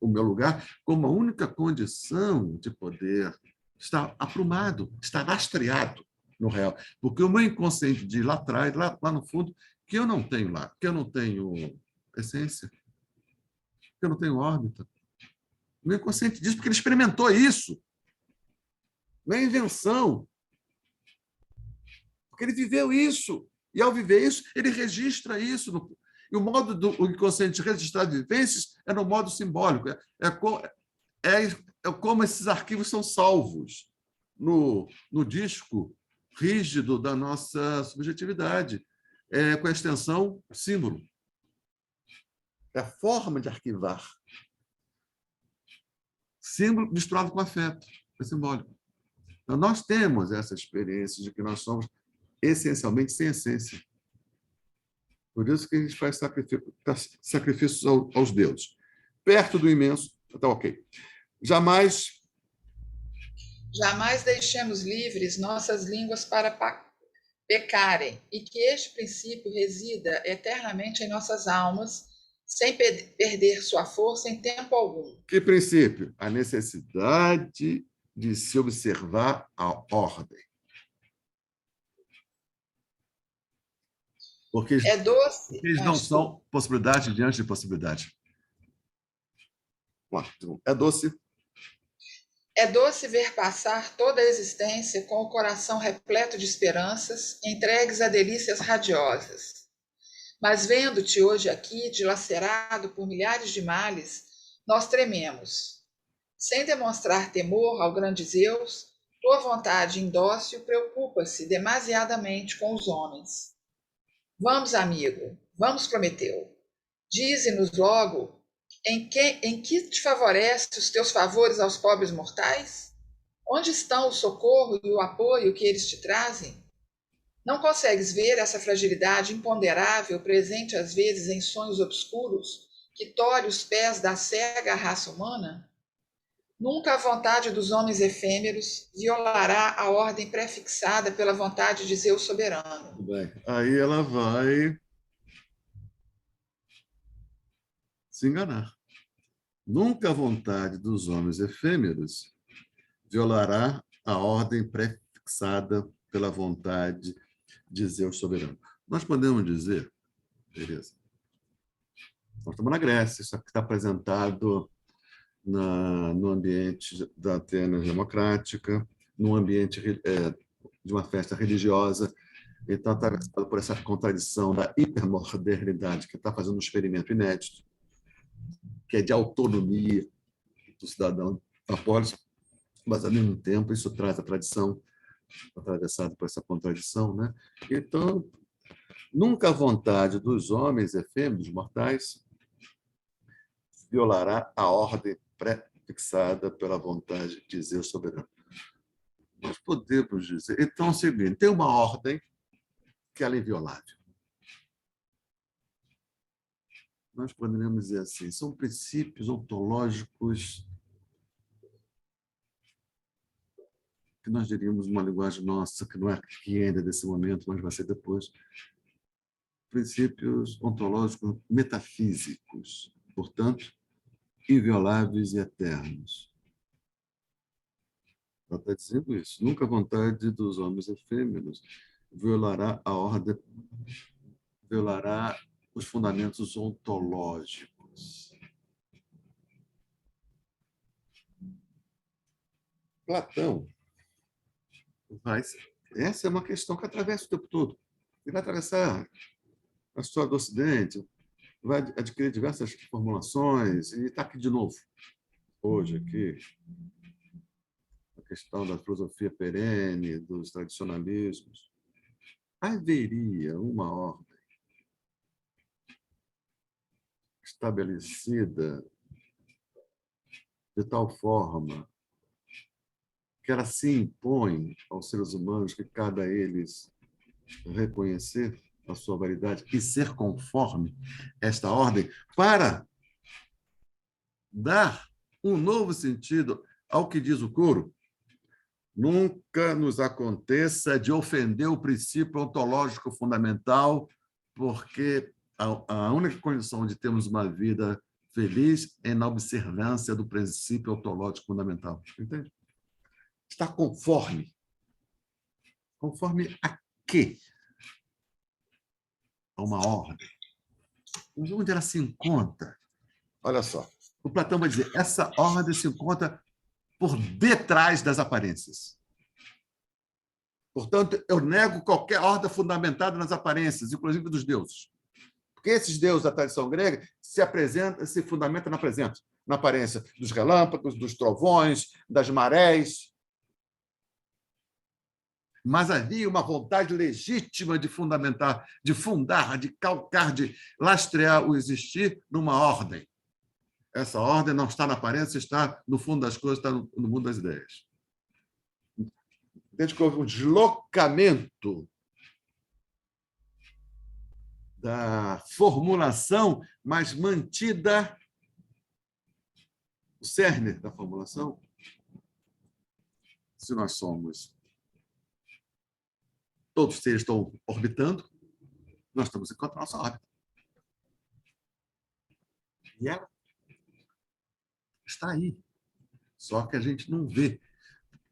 Speaker 1: o meu lugar como a única condição de poder estar aprumado, estar lastreado no real. Porque o meu inconsciente diz lá atrás, lá no fundo, que eu não tenho lá, que eu não tenho essência, que eu não tenho órbita. O meu inconsciente diz porque ele experimentou isso. Não é invenção. Porque ele viveu isso. E, ao viver isso, ele registra isso. E o modo do inconsciente registrar vivências é no modo simbólico. É como esses arquivos são salvos no disco rígido da nossa subjetividade, com a extensão símbolo. É a forma de arquivar. Símbolo misturado com afeto. É simbólico. Então, nós temos essa experiência de que nós somos essencialmente sem essência. Por isso que a gente faz sacrifícios aos deuses. Perto do imenso, está ok. Jamais
Speaker 3: deixemos livres nossas línguas para pecarem, e que este princípio resida eternamente em nossas almas, sem perder sua força em tempo algum.
Speaker 1: Que princípio? A necessidade de se observar a ordem. Porque
Speaker 3: É doce.
Speaker 1: eles não são possibilidade diante de possibilidade. É doce.
Speaker 3: É doce ver passar toda a existência com o coração repleto de esperanças, entregues a delícias radiosas. Mas vendo-te hoje aqui, dilacerado por milhares de males, nós trememos. Sem demonstrar temor ao grande Zeus, tua vontade indócil preocupa-se demasiadamente com os homens. Vamos, amigo, vamos, Prometeu. Dize-nos logo em que te favorece os teus favores aos pobres mortais? Onde estão o socorro e o apoio que eles te trazem? Não consegues ver essa fragilidade imponderável presente às vezes em sonhos obscuros que tore os pés da cega raça humana? Nunca a vontade dos homens efêmeros violará a ordem prefixada pela vontade de Zeus soberano.
Speaker 1: Bem, aí ela vai se enganar. Nunca a vontade dos homens efêmeros violará a ordem prefixada pela vontade de Zeus soberano. Nós podemos dizer, beleza, nós estamos na Grécia, isso aqui está apresentado no ambiente da Atenas democrática, num ambiente de uma festa religiosa, e está atravessado por essa contradição da hipermodernidade, que está fazendo um experimento inédito, que é de autonomia do cidadão da polis, mas, ao mesmo tempo, isso traz a tradição, atravessado por essa contradição, né? Então, nunca a vontade dos homens efêmeros mortais violará a ordem pré-fixada pela vontade de Zeus soberano. Nós podemos dizer... Então, é o seguinte, tem uma ordem que ela é inviolável. Nós poderíamos dizer assim, são princípios ontológicos que nós diríamos uma linguagem nossa, que não é aqui ainda desse momento, mas vai ser depois, princípios ontológicos metafísicos, portanto, invioláveis e eternos. Ela está dizendo isso. Nunca a vontade dos homens efêmeros violará a ordem, violará os fundamentos ontológicos. Platão essa é uma questão que atravessa o tempo todo. Ele vai atravessar a história do Ocidente, vai adquirir diversas formulações, e está aqui de novo, hoje, aqui, a questão da filosofia perene, dos tradicionalismos. Haveria uma ordem estabelecida de tal forma que ela se impõe aos seres humanos que cabe a eles reconhecer a sua validade e ser conforme esta ordem para dar um novo sentido ao que diz o coro. Nunca nos aconteça de ofender o princípio ontológico fundamental, porque a única condição de termos uma vida feliz é na observância do princípio ontológico fundamental. Entende? Está conforme. Conforme a quê? A uma ordem. Onde ela se encontra? Olha só. O Platão vai dizer, essa ordem se encontra por detrás das aparências. Portanto, eu nego qualquer ordem fundamentada nas aparências, inclusive dos deuses. Porque esses deuses da tradição grega se fundamentam na aparência dos relâmpagos, dos trovões, das marés. Mas havia uma vontade legítima de fundamentar, de fundar, de calcar, de lastrear o existir numa ordem. Essa ordem não está na aparência, está no fundo das coisas, está no mundo das ideias. Desde que houve um deslocamento da formulação, mas mantida o cerne da formulação. Se nós somos... Todos os seres estão orbitando, nós estamos encontrando a nossa órbita. E ela está aí. Só que a gente não vê,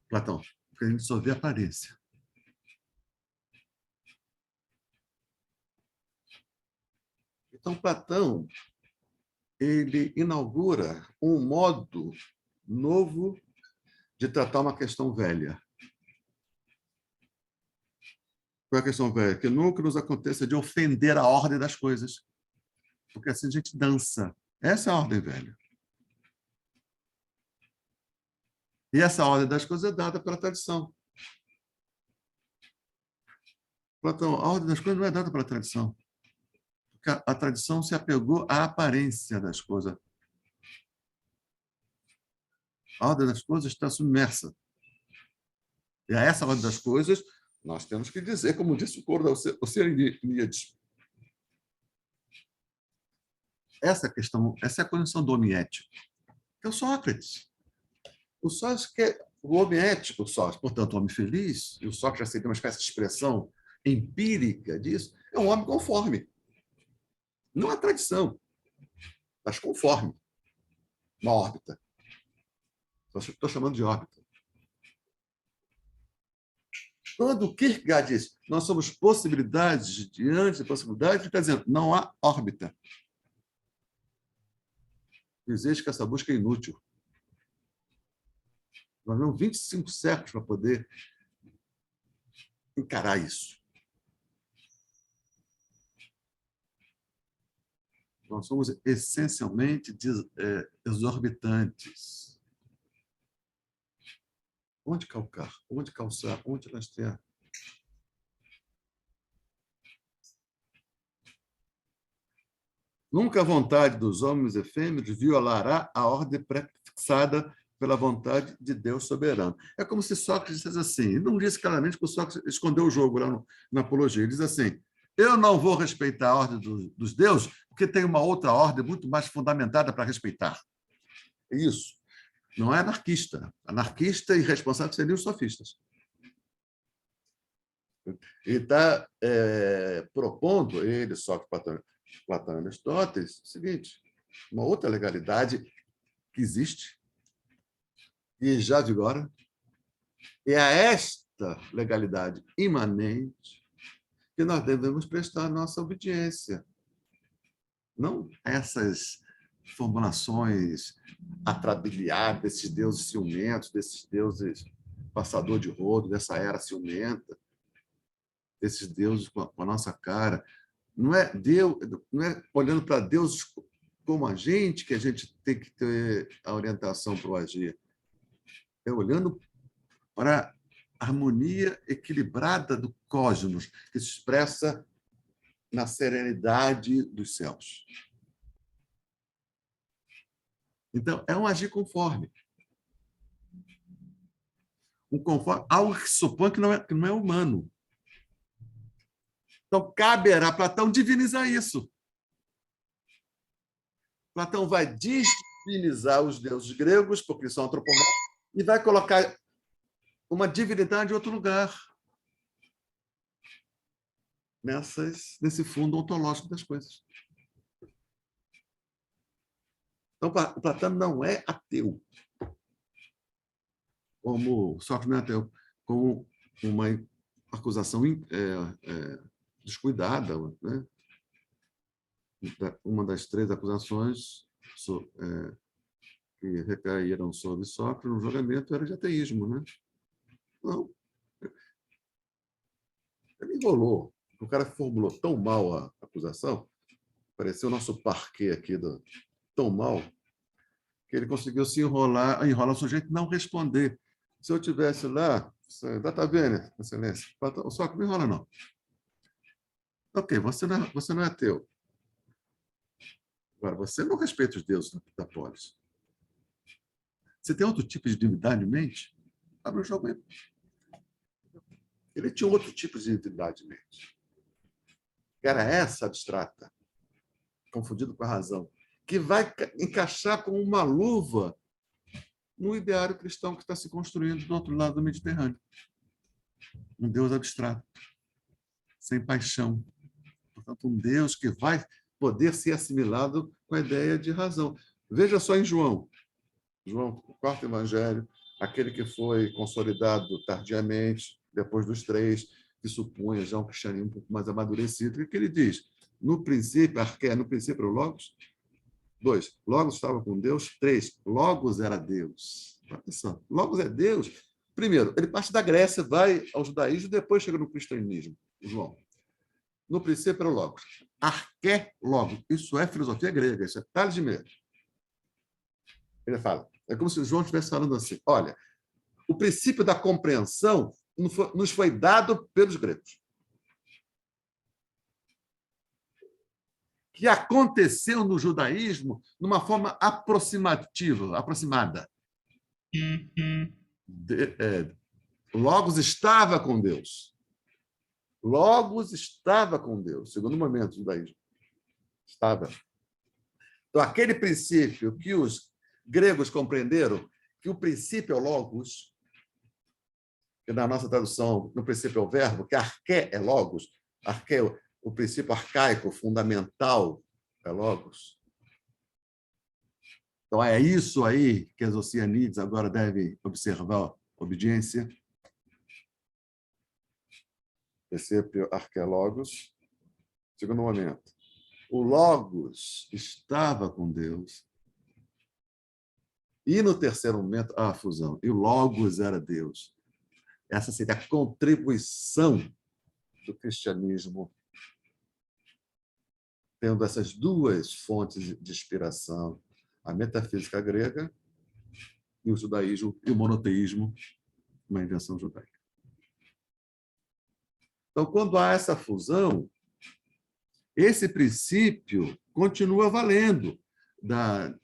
Speaker 1: Platão, porque a gente só vê a aparência. Então, Platão ele inaugura um modo novo de tratar uma questão velha. Qual é a questão velha? Que nunca nos aconteça de ofender a ordem das coisas, porque assim a gente dança. Essa é a ordem velha. E essa ordem das coisas é dada pela tradição. Platão, a ordem das coisas não é dada pela tradição. Porque a tradição se apegou à aparência das coisas. A ordem das coisas está submersa. E a essa ordem das coisas, nós temos que dizer, como disse o coro da Oceaníades. Essa questão, essa é a condição do homem ético. É o Sócrates. O Sócrates quer o homem ético, o Sócrates, portanto, o homem feliz, e o Sócrates aceita uma espécie de expressão empírica disso, é um homem conforme. Não a tradição, mas conforme. Uma órbita. Estou chamando de órbita. Quando o Kierkegaard diz nós somos possibilidades diante de possibilidades, ele está dizendo não há órbita. Existe que essa busca é inútil. Nós temos 25 séculos para poder encarar isso. Nós somos essencialmente exorbitantes. Onde calcar? Onde calçar? Onde rastrear? Nunca a vontade dos homens efêmeros violará a ordem prefixada pela vontade de Deus soberano. É como se Sócrates dissesse assim, ele não disse claramente que o Sócrates escondeu o jogo lá na Apologia, ele diz assim, eu não vou respeitar a ordem dos deuses, porque tem uma outra ordem muito mais fundamentada para respeitar. É isso. Não é anarquista. Anarquista e irresponsável seriam os sofistas. Ele está propondo, ele, Sócrates, Platão e Aristóteles, o seguinte, uma outra legalidade que existe e já vigora, é a esta legalidade imanente que nós devemos prestar nossa obediência. Não essas formulações atrabiliadas desses deuses ciumentos, desses deuses passador de rodo, dessa era ciumenta, desses deuses com a nossa cara. Não é Deus, não é olhando para Deus como a gente que a gente tem que ter a orientação para o agir. É olhando para a harmonia equilibrada do cosmos, que se expressa na serenidade dos céus. Então, é um agir conforme. Um conforme, algo que se supõe que não é humano. Então, caberá a Platão divinizar isso. Platão vai divinizar os deuses gregos, porque são antropomórficos, e vai colocar uma divindade em outro lugar, nesse fundo ontológico das coisas. Então, o Platão não é ateu, como Sócrates não é ateu, com uma acusação descuidada, né? Uma das 3 acusações que recaíram sobre Sócrates no julgamento era de ateísmo, né? Não. Ele enrolou. O cara formulou tão mal a acusação, pareceu o nosso parquê aqui, tão mal, que ele conseguiu se enrolar o sujeito e não responder. Se eu tivesse lá, ainda está vendo, excelência? Sócrates não enrola, não. Ok, você não é ateu. Agora, você não respeita os deuses da polis. Você tem outro tipo de divindade em mente? Abre o jogo aí. Ele tinha outro tipo de divindade em mente. Era essa abstrata, confundido com a razão, que vai encaixar como uma luva no ideário cristão que está se construindo do outro lado do Mediterrâneo. Um Deus abstrato, sem paixão. Portanto, um Deus que vai poder ser assimilado com a ideia de razão. Veja só em João, o 4º evangelho, aquele que foi consolidado tardiamente, depois dos 3, que supunha já um cristianismo um pouco mais amadurecido, o que ele diz? No princípio, arqué, no princípio, o Logos. 2, Logos estava com Deus. 3, Logos era Deus. Atenção, Logos é Deus. Primeiro, ele parte da Grécia, vai ao judaísmo, depois chega no cristianismo, João. No princípio era o Logos. Arqué, Logos. Isso é filosofia grega, isso é Tales de Mileto. Ele fala, é como se o João estivesse falando assim, olha, o princípio da compreensão nos foi dado pelos gregos. Que aconteceu no judaísmo numa forma aproximada. Logos estava com Deus. Logos estava com Deus, segundo momento do judaísmo. Estava. Então, aquele princípio que os gregos compreenderam, que o princípio é o Logos, que na nossa tradução, no princípio é o verbo, que arqué é Logos, arqué, o princípio arcaico, fundamental, é Logos. Então, é isso aí que as oceanídees agora devem observar, obediência. Princípio arqueologos. Segundo momento, o Logos estava com Deus. E no terceiro momento, a fusão. E o Logos era Deus. Essa seria a contribuição do cristianismo, tendo essas duas fontes de inspiração, a metafísica grega e o judaísmo e o monoteísmo, uma invenção judaica. Então, quando há essa fusão, esse princípio continua valendo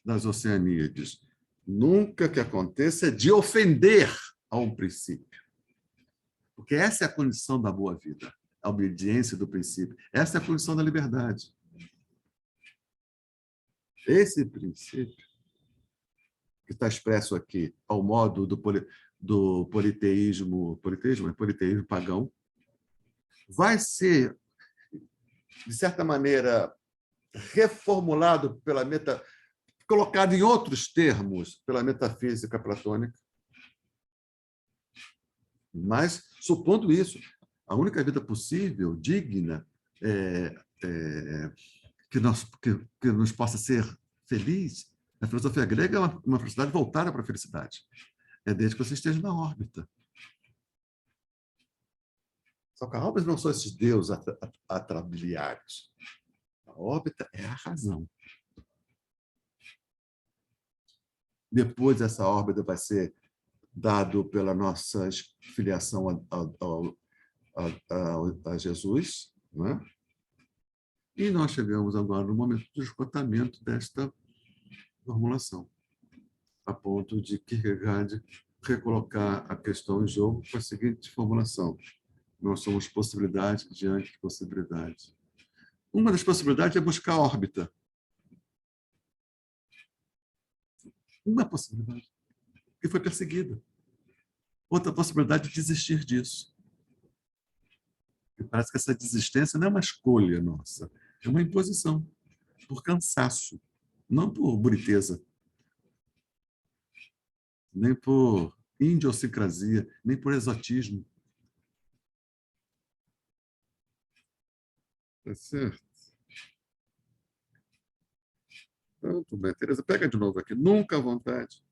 Speaker 1: das oceaníades. Nunca que aconteça de ofender a um princípio. Porque essa é a condição da boa vida, a obediência do princípio. Essa é a condição da liberdade. Esse princípio, que está expresso aqui ao modo do politeísmo pagão, vai ser, de certa maneira, reformulado colocado em outros termos pela metafísica platônica. Mas, supondo isso, a única vida possível, digna, que nos possa ser feliz, a filosofia grega é uma felicidade voltada para a felicidade. É desde que você esteja na órbita. Só que a órbita não são esses deuses atrabiliares. A órbita é a razão. Depois, essa órbita vai ser dado pela nossa filiação a Jesus, não é? E nós chegamos agora no momento do esgotamento desta formulação, a ponto de Kierkegaard recolocar a questão em jogo com a seguinte formulação: nós somos possibilidade diante de possibilidade. Uma das possibilidades é buscar a órbita. Uma possibilidade que foi perseguida. Outra possibilidade é desistir disso. E parece que essa desistência não é uma escolha nossa, é uma imposição, por cansaço, não por boniteza, nem por idiosincrasia, nem por exotismo. Tá certo? Muito bem, Tereza, pega de novo aqui. Nunca à vontade.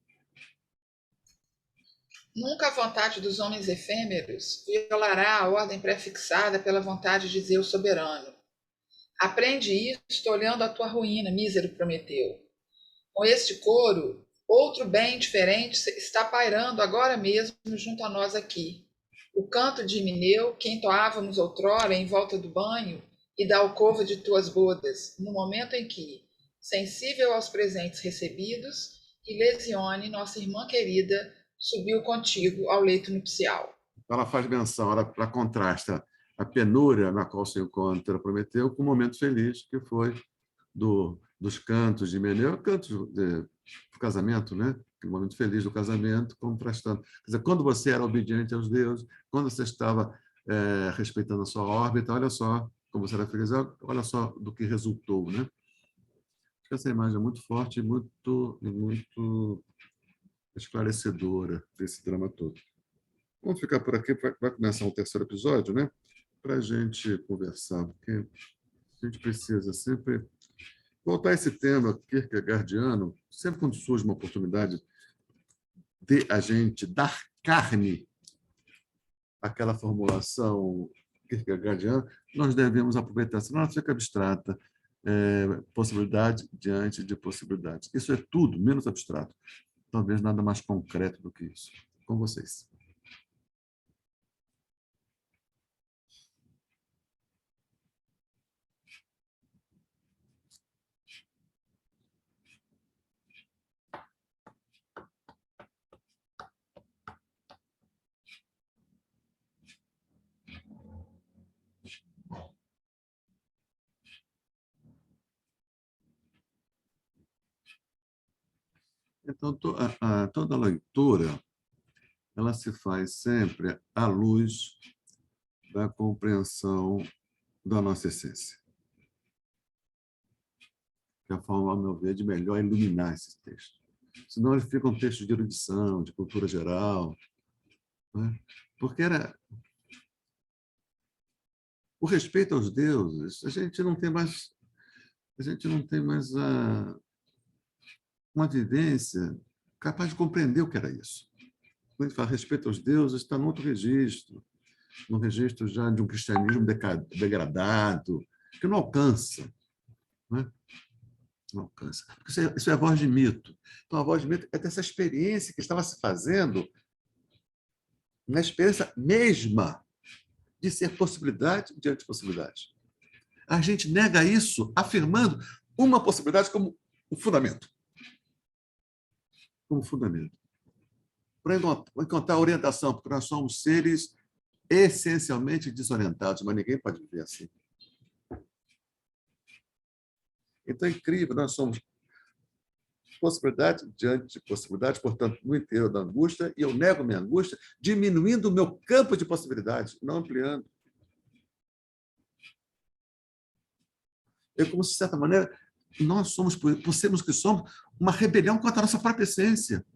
Speaker 3: Nunca a vontade dos homens efêmeros violará a ordem prefixada pela vontade de Zeus soberano. Aprende isto olhando a tua ruína, mísero Prometeu. Com este coro, outro bem diferente está pairando agora mesmo junto a nós aqui. O canto de Mineu, que entoávamos outrora em volta do banho e da alcova de tuas bodas, no momento em que, sensível aos presentes recebidos, Ilesione, nossa irmã querida, subiu contigo ao leito nupcial.
Speaker 1: Ela faz menção, ela contrasta a penúria na qual se encontra Prometeu com o momento feliz que foi dos cantos de Meneu, cantos do casamento, né? O momento feliz do casamento, contrastando. Quer dizer, quando você era obediente aos deuses, quando você estava respeitando a sua órbita, olha só como você era feliz, olha só do que resultou, né? Acho que essa imagem é muito forte e muito esclarecedora desse drama todo. Vamos ficar por aqui, vai começar um terceiro episódio, né? Para a gente conversar, porque gente precisa sempre voltar a esse tema kierkegaardiano, sempre quando surge uma oportunidade de a gente dar carne àquela formulação kierkegaardiana, nós devemos aproveitar, senão ela fica abstrata, possibilidade diante de possibilidade. Isso é tudo menos abstrato. Talvez nada mais concreto do que isso. Com vocês. Então, toda leitura ela se faz sempre à luz da compreensão da nossa essência. Que é a forma, ao meu ver, de melhor iluminar esse texto. Senão ele fica um texto de erudição, de cultura geral. Né? Porque o respeito aos deuses, a gente não tem mais uma vivência capaz de compreender o que era isso. Quando a gente fala respeito aos deuses, está num outro registro, num registro já de um cristianismo degradado, que não alcança. Né? Não alcança. Porque isso é a voz de mito. Então, a voz de mito é dessa experiência que estava se fazendo, na experiência mesma de ser possibilidade diante de possibilidade. A gente nega isso afirmando uma possibilidade como um fundamento. Como fundamento. Para encontrar orientação, porque nós somos seres essencialmente desorientados, mas ninguém pode viver assim. Então é incrível, nós somos possibilidade diante de possibilidade, portanto, no interior da angústia, e eu nego minha angústia, diminuindo o meu campo de possibilidades, não ampliando. É como se, de certa maneira, nós somos, por sermos o que somos, uma rebelião contra a nossa própria essência.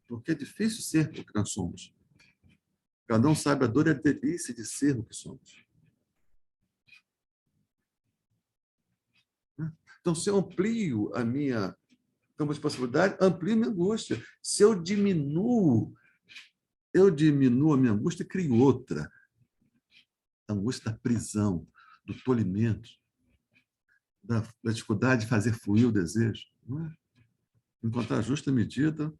Speaker 1: Porque é difícil ser o que nós somos. Cada um sabe a dor e a delícia de ser o que somos. Então, se eu amplio a minha campo de possibilidade, amplio minha angústia. Se eu diminuo a minha angústia e crio outra. A angústia da prisão, do tolimento, da dificuldade de fazer fluir o desejo. Não é? Encontrar a justa medida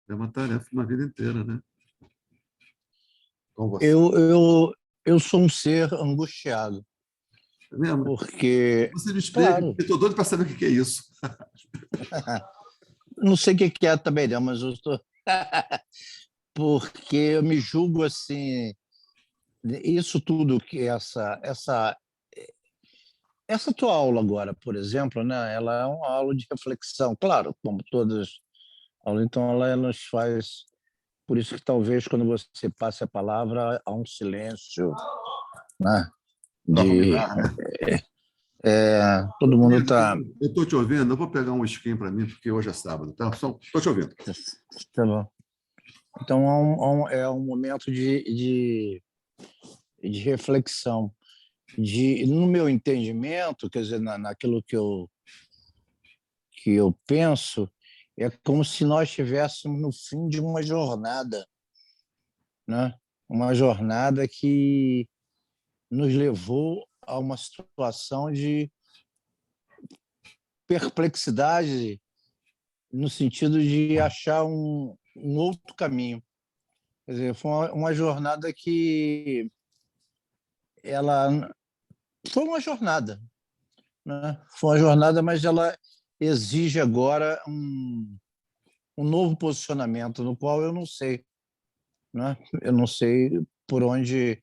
Speaker 1: é uma tarefa uma vida inteira, né? Com você.
Speaker 2: Eu sou um ser angustiado.
Speaker 1: É mesmo?
Speaker 2: Porque,
Speaker 1: você me explica,
Speaker 2: claro,
Speaker 1: eu estou doido para saber o que é isso.
Speaker 2: não sei o que é também, não, mas eu estou... Porque eu me julgo assim, isso tudo que essa tua aula agora, por exemplo, né, ela é uma aula de reflexão, claro, como todas as aulas, então ela nos faz, por isso que talvez quando você passe a palavra há um silêncio, né, de todo mundo está...
Speaker 1: Eu estou te ouvindo, eu vou pegar um skin para mim, porque hoje é sábado, tá? Estou te ouvindo.
Speaker 2: Tá bom. Então é um momento de reflexão. No meu entendimento, quer dizer, naquilo que eu penso, é como se nós estivéssemos no fim de uma jornada, né? Uma jornada que nos levou a uma situação de perplexidade, no sentido de achar um outro caminho. Quer dizer, foi uma jornada que ela foi uma jornada, né? Foi uma jornada, mas ela exige agora um novo posicionamento, no qual eu não sei, né? Eu não sei por onde...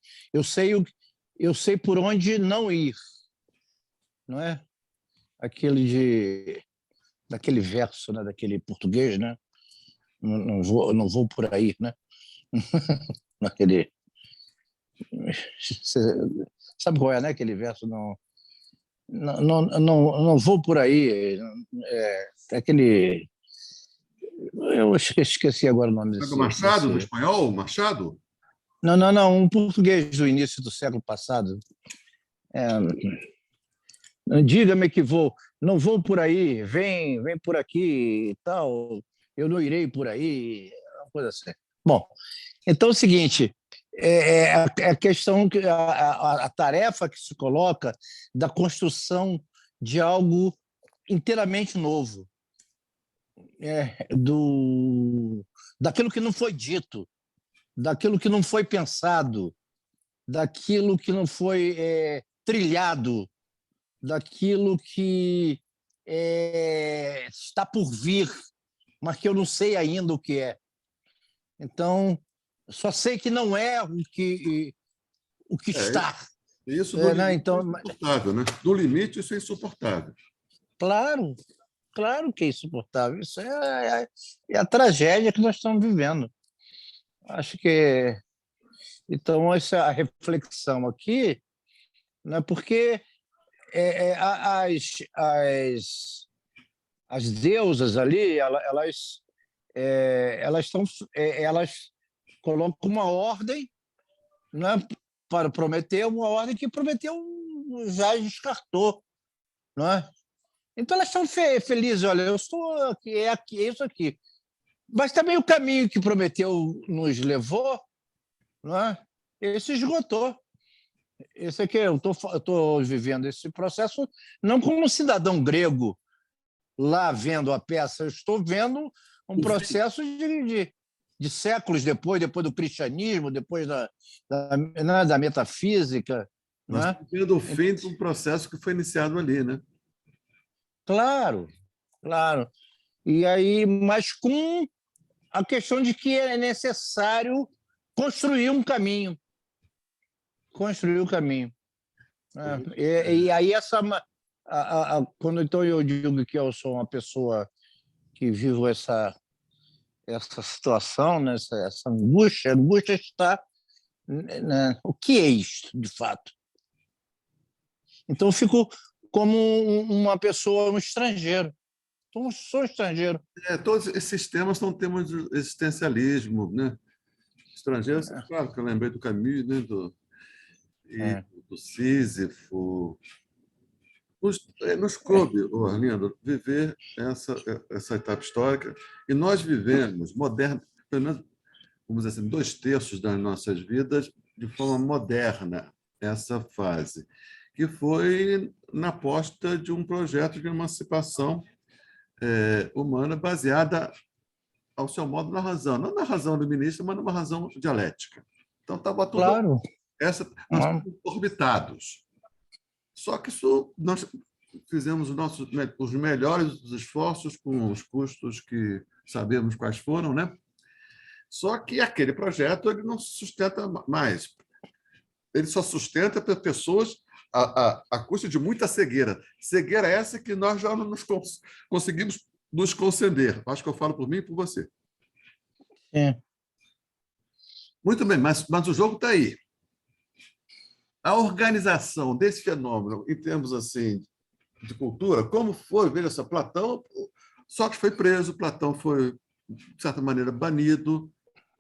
Speaker 2: Eu sei por onde não ir, não é? Daquele verso, né? Daquele português, né? Não vou por aí, né? Naquele... Sabe qual é, né? Aquele verso, não vou por aí. Aquele... Eu esqueci agora o nome desse...
Speaker 1: Machado, do espanhol? Machado?
Speaker 2: Não, um português do início do século passado. Diga-me que não vou por aí, vem por aqui e tal, eu não irei por aí, uma coisa assim. Bom, então é o seguinte, a questão, a tarefa que se coloca da construção de algo inteiramente novo, daquilo que não foi dito, daquilo que não foi pensado, daquilo que não foi trilhado, daquilo que está por vir, mas que eu não sei ainda o que é. Então, só sei que não é o que está.
Speaker 1: Isso do limite
Speaker 2: então,
Speaker 1: é insuportável, né? Do limite, isso é insuportável.
Speaker 2: Claro que é insuportável. Isso é a tragédia que nós estamos vivendo. Acho que... Então, essa é a reflexão aqui, né? Porque as deusas ali, elas colocam uma ordem, né, para Prometeu, uma ordem que Prometeu já descartou, né? Então elas estão felizes, olha, eu estou aqui, é isso aqui. Mas também o caminho que Prometeu nos levou, né, ele se esgotou. Esse aqui, eu estou vivendo esse processo não como um cidadão grego lá vendo a peça, eu estou vendo um processo de séculos depois do cristianismo, depois da metafísica.
Speaker 1: Nós
Speaker 2: Né?
Speaker 1: estamos vendo o fim de um processo que foi iniciado ali, né?
Speaker 2: Claro. E aí, mas com a questão de que é necessário construir um caminho. Né? E aí, quando então eu digo que eu sou uma pessoa que vivo essa situação, né? essa angústia, a angústia está... Né? O que é isto, de fato? Então, eu fico como uma pessoa, um estrangeiro. Então, sou estrangeiro.
Speaker 1: Todos esses temas são temas de existencialismo, né? Estrangeiro, claro que eu lembrei do Camus, né? Do Sísifo. Nos coube, Arlindo, viver essa etapa histórica, e nós vivemos moderno, pelo menos, vamos dizer assim, 2/3 das nossas vidas de forma moderna, essa fase, que foi na aposta de um projeto de emancipação humana baseada, ao seu modo, na razão. Não na razão iluminista, mas numa razão dialética. Então, estava tudo...
Speaker 2: Claro.
Speaker 1: Nós estamos orbitados. Só que isso, nós fizemos os melhores esforços com os custos que sabemos quais foram, né? Só que aquele projeto ele não se sustenta mais. Ele só sustenta para pessoas a custa de muita cegueira. Cegueira essa que nós já não conseguimos nos conceder. Acho que eu falo por mim e por você. Muito bem, mas o jogo está aí. A organização desse fenômeno, em termos assim, de cultura, como foi, veja só, Platão, Sócrates foi preso, Platão foi, de certa maneira, banido,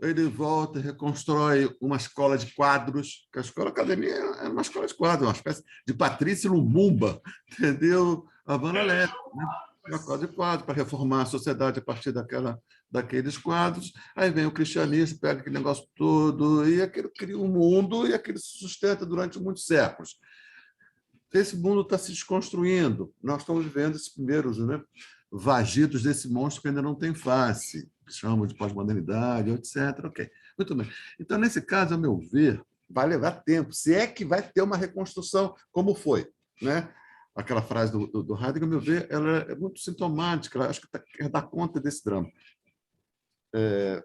Speaker 1: ele volta e reconstrói uma escola de quadros, que a escola academia era uma escola de quadros, uma espécie de Patrícia Lumumba, entendeu? Havana Leste, né? Uma escola de quadros, para reformar a sociedade a partir daqueles quadros. Aí vem o cristianismo, pega aquele negócio todo, e aquilo cria um mundo, e aquilo se sustenta durante muitos séculos. Esse mundo está se desconstruindo. Nós estamos vivendo esses primeiros, né, vagidos desse monstro que ainda não tem face, que chamam de pós-modernidade, etc. Ok, muito bem. Então, nesse caso, a meu ver, vai levar tempo, se é que vai ter uma reconstrução, como foi, né? Aquela frase do Heidegger, a meu ver, ela é muito sintomática, ela acho que quer dar conta desse drama.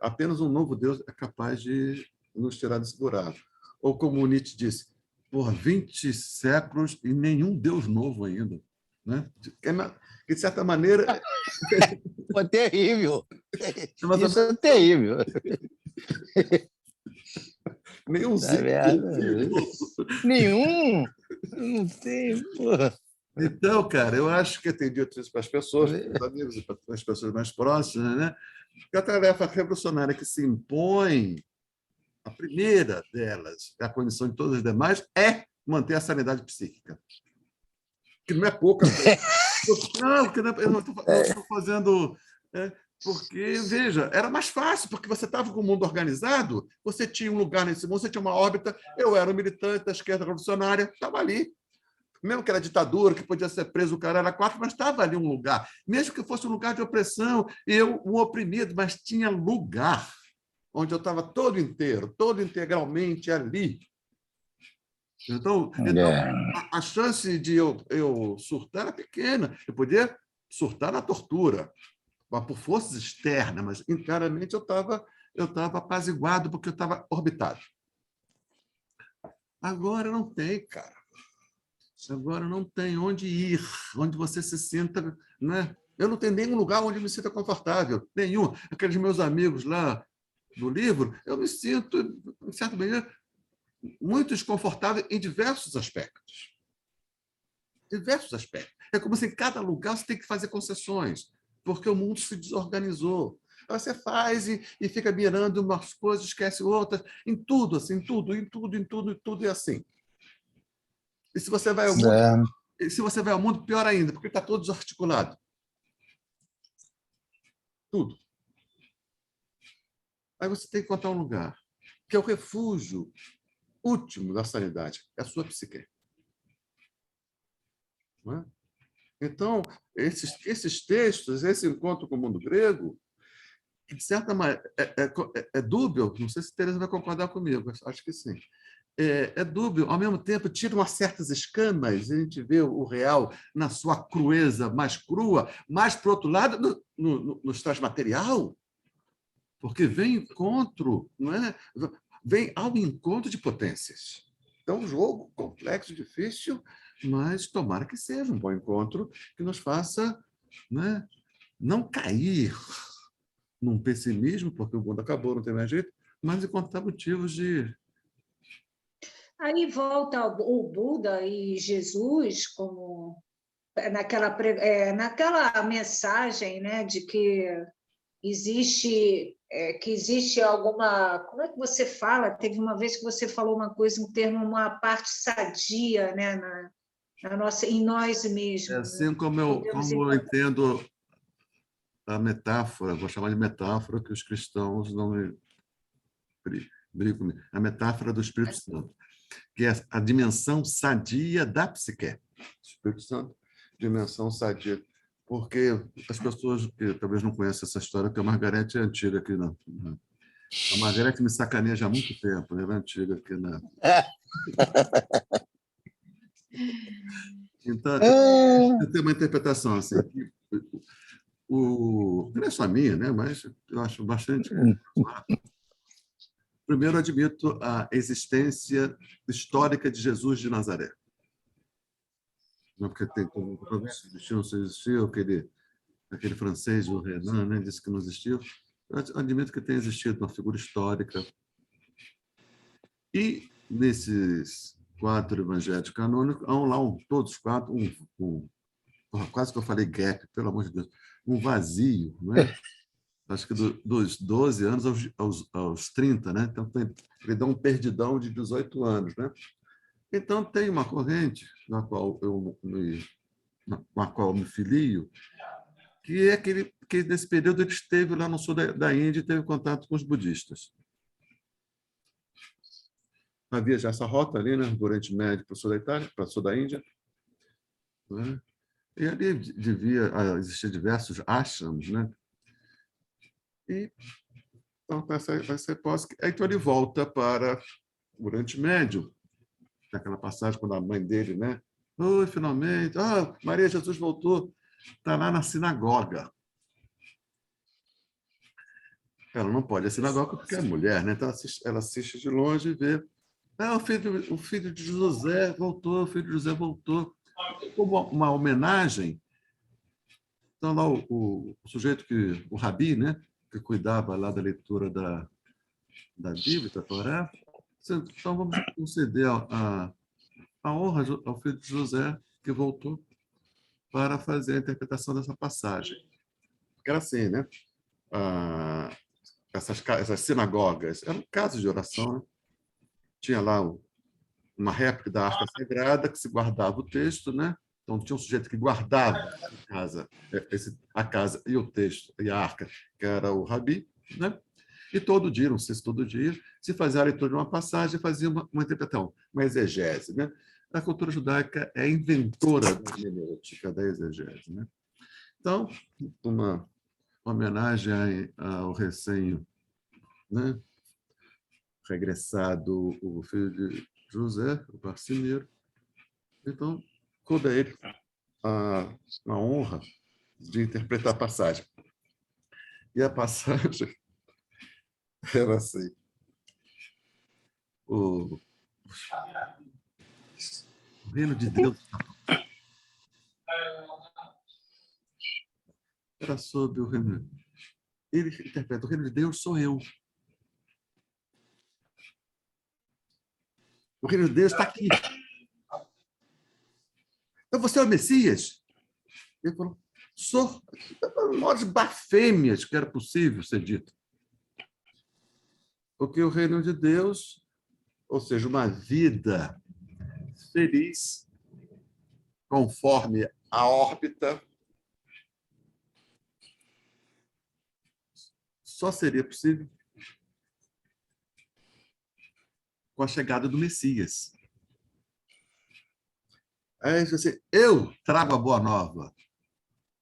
Speaker 1: Apenas um novo Deus é capaz de nos tirar desse buraco. Ou como Nietzsche disse, por 20 séculos e nenhum Deus novo ainda. Né? De certa maneira...
Speaker 2: É terrível. Isso é terrível.
Speaker 1: Nenhum
Speaker 2: Nenhum. Não tem, porra.
Speaker 1: Então, cara, eu acho que eu tenho dito isso para as pessoas, para os amigos e para as pessoas mais próximas, né? Que a tarefa revolucionária que se impõe, a primeira delas, a condição de todas as demais, é manter a sanidade psíquica. Que não é pouca coisa. Não, que não, eu não estou fazendo... porque, veja, era mais fácil, porque você estava com o mundo organizado, você tinha um lugar nesse mundo, você tinha uma órbita, eu era um militante da esquerda revolucionária, estava ali. Mesmo que era ditadura, que podia ser preso, o cara era quatro, mas estava ali um lugar. Mesmo que fosse um lugar de opressão, eu, um oprimido, mas tinha lugar, onde eu estava todo inteiro, todo integralmente ali. Então a chance de eu surtar era pequena. Eu podia surtar na tortura, mas por forças externas, mas internamente eu estava apaziguado, porque eu estava orbitado. Agora não tem, cara. Agora não tem onde ir, onde você se sinta... Né? Eu não tenho nenhum lugar onde me sinta confortável, nenhum. Aqueles meus amigos lá do livro, eu me sinto, em certa maneira, muito desconfortável em diversos aspectos. Diversos aspectos. É como se em cada lugar você tem que fazer concessões, porque o mundo se desorganizou. Você faz e fica mirando umas coisas, esquece outras, em tudo, assim, em tudo é assim. E se você vai ao mundo, pior ainda, porque está todo desarticulado. Tudo. Aí você tem que encontrar um lugar, que é o refúgio último da sanidade, é a sua psique. Não é? Então, esses textos, esse encontro com o mundo grego, de certa maneira, é dúbio, não sei se a Teresa vai concordar comigo, acho que sim. É dúbio, ao mesmo tempo, tira umas certas escamas, a gente vê o real na sua crueza mais crua, mas, por outro lado, nos traz material, porque vem encontro, não é? Vem ao encontro de potências. Então, um jogo complexo, difícil, mas tomara que seja um bom encontro que nos faça, né, não cair num pessimismo, porque o mundo acabou, não tem mais jeito, mas encontrar motivos de...
Speaker 4: Aí volta o Buda e Jesus como naquela mensagem, né, de que existe alguma... Como é que você fala? Teve uma vez que você falou uma coisa, um termo, uma parte sadia, né, em nós mesmos.
Speaker 1: É assim como eu entendo a metáfora, vou chamar de metáfora, que os cristãos não brigam comigo, a metáfora do Espírito Santo, que é a dimensão sadia da psique. Espírito Santo, dimensão sadia. Porque as pessoas que talvez não conheçam essa história, que a Margarete é antiga aqui. A Margarete me sacaneia já há muito tempo, ela é antiga aqui na... Então, eu tenho uma interpretação assim, que não é só minha, né? Mas eu acho bastante... Primeiro, admito a existência histórica de Jesus de Nazaré. Não porque tem como existiu, não existiu, aquele francês, o Renan, né, disse que não existiu. Eu admito que tenha existido uma figura histórica. E nesses 4 evangelhos canônicos, há lá todos 4, quase que eu falei gap, pelo amor de Deus, um vazio, não é? Acho que dos 12 anos aos 30, né? Então, ele dá um perdidão de 18 anos, né? Então, tem uma corrente com a qual eu me filio, que é que nesse período ele esteve lá no sul da Índia e teve contato com os budistas. Havia já essa rota ali, né, do Oriente Médio para o sul da Itália, para o sul da Índia, né? E ali devia existir diversos ashrams, né? E então vai ser pós. Então ele volta para o Oriente Médio, naquela passagem quando a mãe dele, né? Oi, finalmente! Ah, Maria Jesus voltou, está lá na sinagoga. Ela não pode ir à sinagoga porque é mulher, né? Então ela assiste de longe e vê. Ah, o filho de José voltou, o filho de José voltou. Como uma homenagem. Então, lá o sujeito o Rabi, né? Que cuidava lá da leitura da Bíblia, da Torá. Então, vamos conceder a honra ao filho de José, que voltou para fazer a interpretação dessa passagem. Porque era assim, né? Essas sinagogas eram casas de oração, né? Tinha lá uma réplica da Arca Sagrada que se guardava o texto, né? Então tinha um sujeito que guardava a casa e o texto e a arca, que era o Rabi, né? E todo dia, não sei se todo dia, se fazia a leitura de uma passagem e fazia uma interpretação, uma exegese, né? A cultura judaica é inventora da hermenêutica, da exegese, né? Então, uma homenagem ao recém, né, regressado o filho de José, o marceneiro. Então, coube a ele a honra de interpretar a passagem. E a passagem era assim: o reino de Deus era sobre o reino. Ele interpreta: o reino de Deus sou eu. O reino de Deus está aqui. Então você é o Messias? Ele falou: sou. Maiores blasfêmias que era possível ser dito. Porque o reino de Deus, ou seja, uma vida feliz, conforme a órbita, só seria possível com a chegada do Messias. Aí você, eu trago a boa nova,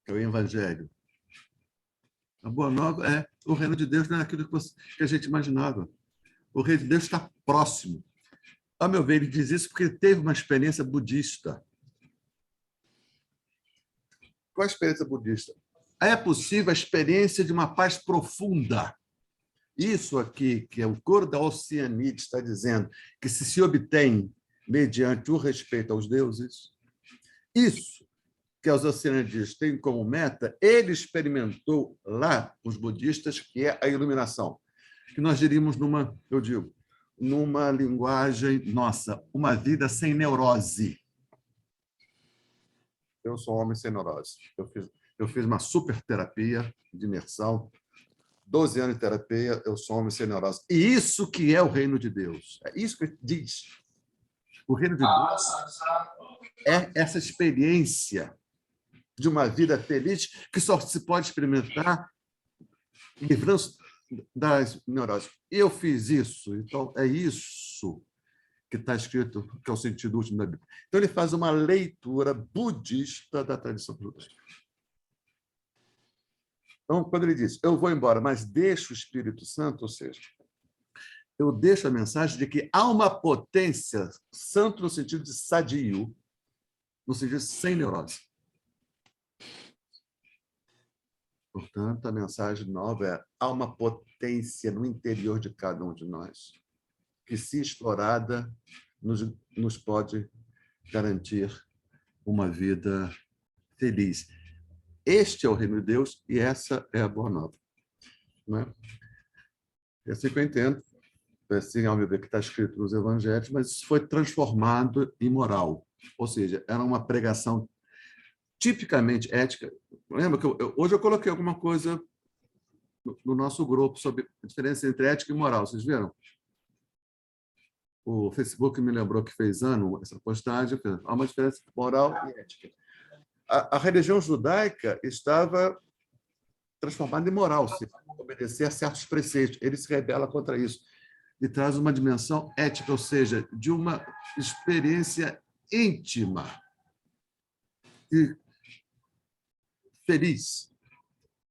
Speaker 1: que é o Evangelho. A boa nova é o reino de Deus, não é aquilo que a gente imaginava. O reino de Deus está próximo. A meu ver, ele diz isso porque ele teve uma experiência budista. Qual a experiência budista? É possível a experiência de uma paz profunda. Isso aqui, que é o coro da Oceanide está dizendo, que se obtém mediante o respeito aos deuses, isso que os oceanidistas têm como meta, ele experimentou lá, os budistas, que é a iluminação, que nós diríamos numa linguagem nossa, uma vida sem neurose. Eu sou um homem sem neurose. Eu fiz uma super terapia de imersão, 12 anos de terapia, eu sou um homem sem neurose. E isso que é o reino de Deus. É isso que diz. O reino de Deus é essa experiência de uma vida feliz que só se pode experimentar livrando das neuroses. Eu fiz isso, então é isso que está escrito, que é o sentido último da Bíblia. Então ele faz uma leitura budista da tradição budista. Então, quando ele diz, eu vou embora, mas deixo o Espírito Santo, ou seja, eu deixo a mensagem de que há uma potência, santo no sentido de sadio, no sentido de sem neurose. Portanto, a mensagem nova é: há uma potência no interior de cada um de nós que, se explorada, nos pode garantir uma vida feliz. Este é o reino de Deus e essa é a boa nova. Não é? É assim que eu entendo. É assim, ao meu ver, que está escrito nos evangelhos, mas isso foi transformado em moral. Ou seja, era uma pregação tipicamente ética. Lembra que hoje eu coloquei alguma coisa no nosso grupo sobre a diferença entre ética e moral. Vocês viram? O Facebook me lembrou que fez essa postagem. Há uma diferença entre moral e ética. A religião judaica estava transformada em moral, se obedecer a certos preceitos. Ele se rebela contra isso e traz uma dimensão ética, ou seja, de uma experiência íntima e feliz,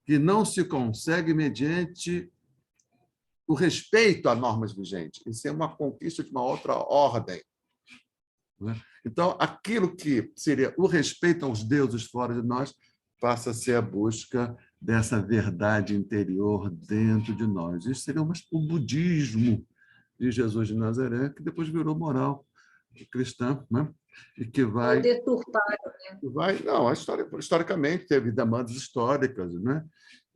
Speaker 1: que não se consegue mediante o respeito a normas vigentes. Isso é uma conquista de uma outra ordem. Então, aquilo que seria o respeito aos deuses fora de nós passa a ser a busca dessa verdade interior dentro de nós. Isso seria o budismo de Jesus de Nazaré, que depois virou moral cristã, né? E que vai...
Speaker 4: Deturpado, né?
Speaker 1: Não, historicamente teve demandas históricas, né?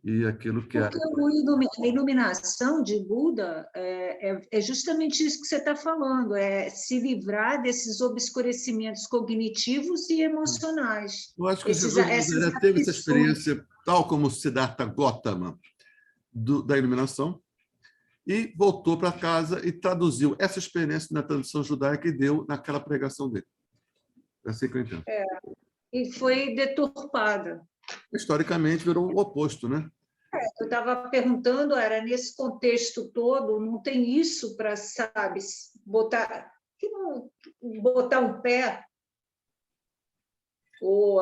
Speaker 1: E aquilo que
Speaker 4: Porque a iluminação de Buda é justamente isso que você está falando, é se livrar desses obscurecimentos cognitivos e emocionais.
Speaker 1: Eu acho que Jesus já teve essa experiência, tal como Siddhartha Gautama, da iluminação, e voltou para casa e traduziu essa experiência na tradição judaica e deu naquela pregação dele. É assim que eu entendo.
Speaker 4: E foi deturpada.
Speaker 1: Historicamente, virou o oposto, né?
Speaker 4: Eu estava perguntando, era nesse contexto todo, não tem isso para, sabe, botar um pé ou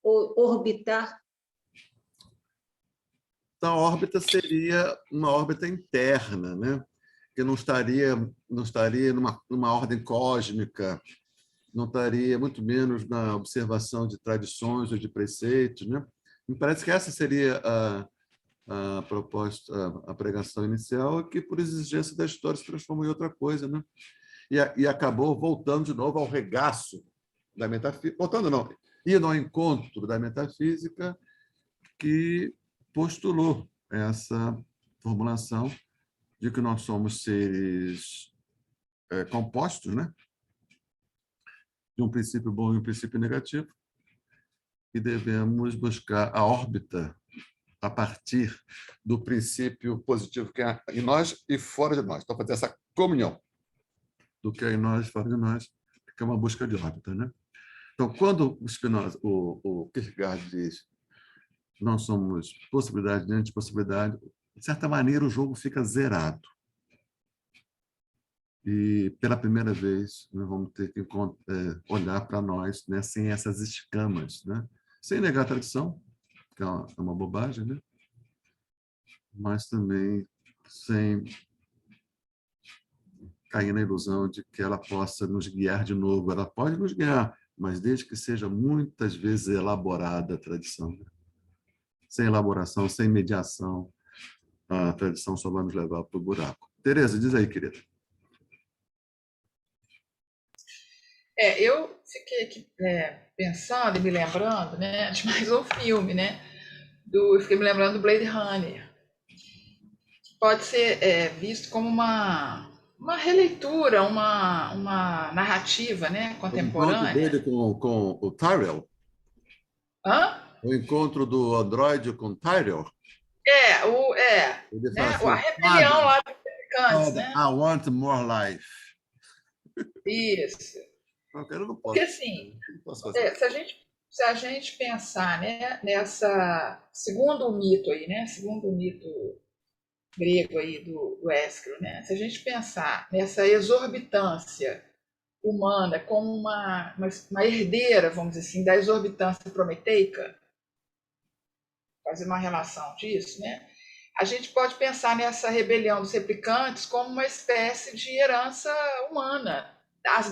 Speaker 4: orbitar.
Speaker 1: Então, a órbita seria uma órbita interna, né? Que não estaria numa ordem cósmica, não estaria muito menos na observação de tradições ou de preceitos, né? Me parece que essa seria a proposta, a pregação inicial, que por exigência da história se transformou em outra coisa, né? E acabou voltando de novo ao regaço da metafísica, voltando não, indo ao encontro da metafísica, que postulou essa formulação de que nós somos seres compostos, né? De um princípio bom e um princípio negativo, e devemos buscar a órbita a partir do princípio positivo que é em nós e fora de nós. Então, fazer essa comunhão do que é em nós e fora de nós, que é uma busca de órbita, né? Então, quando o Kierkegaard diz não somos possibilidade diante de possibilidade, de certa maneira o jogo fica zerado. E, pela primeira vez, nós vamos ter que olhar para nós, né, sem essas escamas, né? Sem negar a tradição, que é uma bobagem, né? Mas também sem cair na ilusão de que ela possa nos guiar de novo. Ela pode nos guiar, mas desde que seja muitas vezes elaborada a tradição. Sem elaboração, sem mediação, a tradição só vai nos levar para o buraco. Tereza, diz aí, querida.
Speaker 3: Eu fiquei aqui pensando e me lembrando, né, de mais um filme, né? Eu fiquei me lembrando do Blade Runner. Pode ser visto como uma releitura, uma narrativa, né, contemporânea.
Speaker 1: O encontro dele com o Tyrell.
Speaker 3: Hã?
Speaker 1: O encontro do Android com o Tyrell.
Speaker 3: Né, a rebelião lá dos traficantes, né?
Speaker 1: I want more life.
Speaker 3: Isso.
Speaker 1: Eu não posso.
Speaker 3: Porque, assim, se a gente pensar, né, nessa... Segundo o mito aí, né? Segundo o mito grego aí do Ésquilo, né? Se a gente pensar nessa exorbitância humana como uma herdeira, vamos dizer assim, da exorbitância prometeica, fazer uma relação disso, né? A gente pode pensar nessa rebelião dos replicantes como uma espécie de herança humana,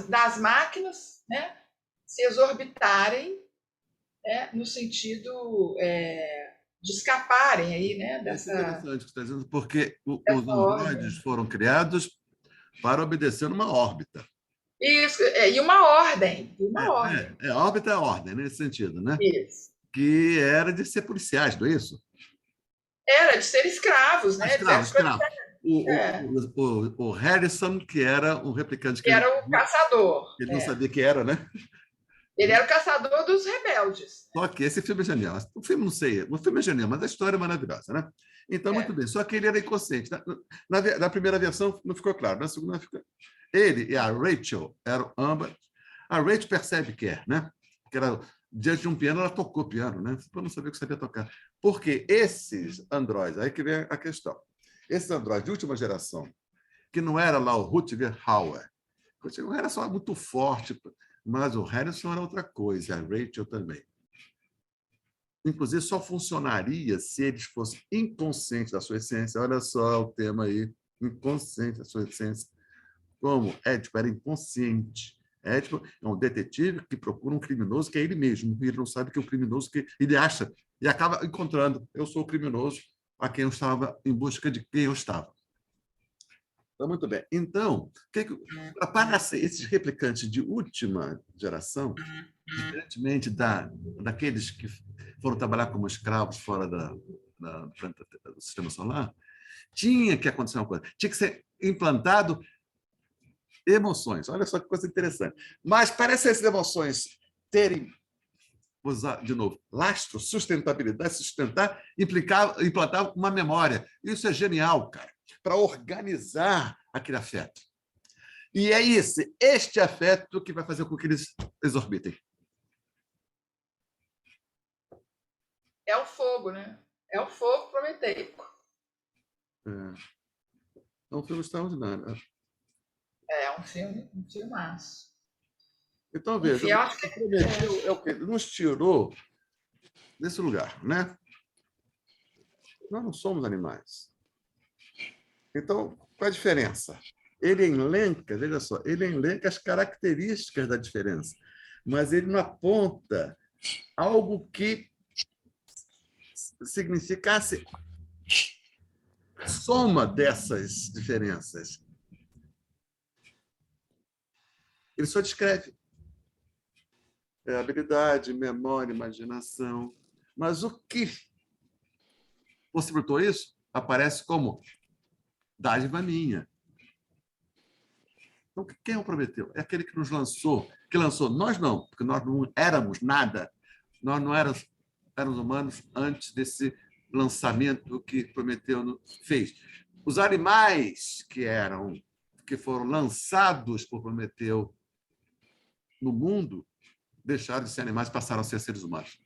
Speaker 3: das máquinas, né, se exorbitarem, né, no sentido de escaparem aí, né, dessa...
Speaker 1: É interessante o que você está dizendo, porque os androides foram criados para obedecer uma órbita.
Speaker 3: Isso, e uma ordem. Ordem.
Speaker 1: A órbita é a ordem, nesse sentido, né?
Speaker 3: Isso.
Speaker 1: Que era de ser policiais, não é isso?
Speaker 3: Era de ser escravos, né?
Speaker 1: Escravo. O Harrison, que era um replicante...
Speaker 3: Que era o caçador.
Speaker 1: Ele não sabia que era, né?
Speaker 3: Ele era o caçador dos rebeldes.
Speaker 1: Só que esse filme é genial. O filme, não sei, o filme é genial, mas a história é maravilhosa, né? Então, muito bem. Só que ele era inconsciente. Na primeira versão não ficou claro, na segunda ficou... Ele e a Rachel eram ambas... A Rachel percebe que né? Porque ela, diante de um piano, ela tocou piano, né? Para não saber que sabia tocar. Porque esses androides, aí que vem a questão. Esses androides de última geração, que não era lá o Rutger Hauer, não era só muito forte, mas o Harrison era outra coisa, a Rachel também. Inclusive, só funcionaria se eles fossem inconscientes da sua essência. Olha só o tema aí, inconsciente da sua essência. Como Édipo era inconsciente. Édipo é um detetive que procura um criminoso que é ele mesmo. E ele não sabe que é o criminoso que ele acha. E acaba encontrando. Eu sou o criminoso a quem eu estava, em busca de quem eu estava. Então, muito bem. Então, para esses replicantes de última geração, diferentemente daqueles que foram trabalhar como escravos fora do sistema solar, tinha que acontecer uma coisa. Tinha que ser implantado emoções. Olha só que coisa interessante. Mas parece essas emoções terem, vou usar de novo, lastro, sustentabilidade, sustentar, implantar uma memória. Isso é genial, cara. para organizar aquele afeto. E é este afeto que vai fazer com que eles exorbitem.
Speaker 3: É o fogo, né? É o fogo prometeico.
Speaker 1: É um filme extraordinário.
Speaker 3: É um filmaço.
Speaker 1: Então, veja,
Speaker 3: Enfim, eu acho que
Speaker 1: o Prometeu é o quê? Ele nos tirou desse lugar, né? Nós não somos animais. Então, qual é a diferença? Ele elenca, veja só, ele elenca as características da diferença, mas ele não aponta algo que significasse soma dessas diferenças. Ele só descreve habilidade, memória, imaginação. Mas o que possibilitou isso aparece como dádiva minha. Então, quem o prometeu? É aquele que nos lançou, que lançou. Nós não, porque nós não éramos nada. Nós não éramos humanos antes desse lançamento que Prometeu fez. Os animais que foram lançados por Prometeu no mundo deixaram de ser animais, passaram a ser seres humanos.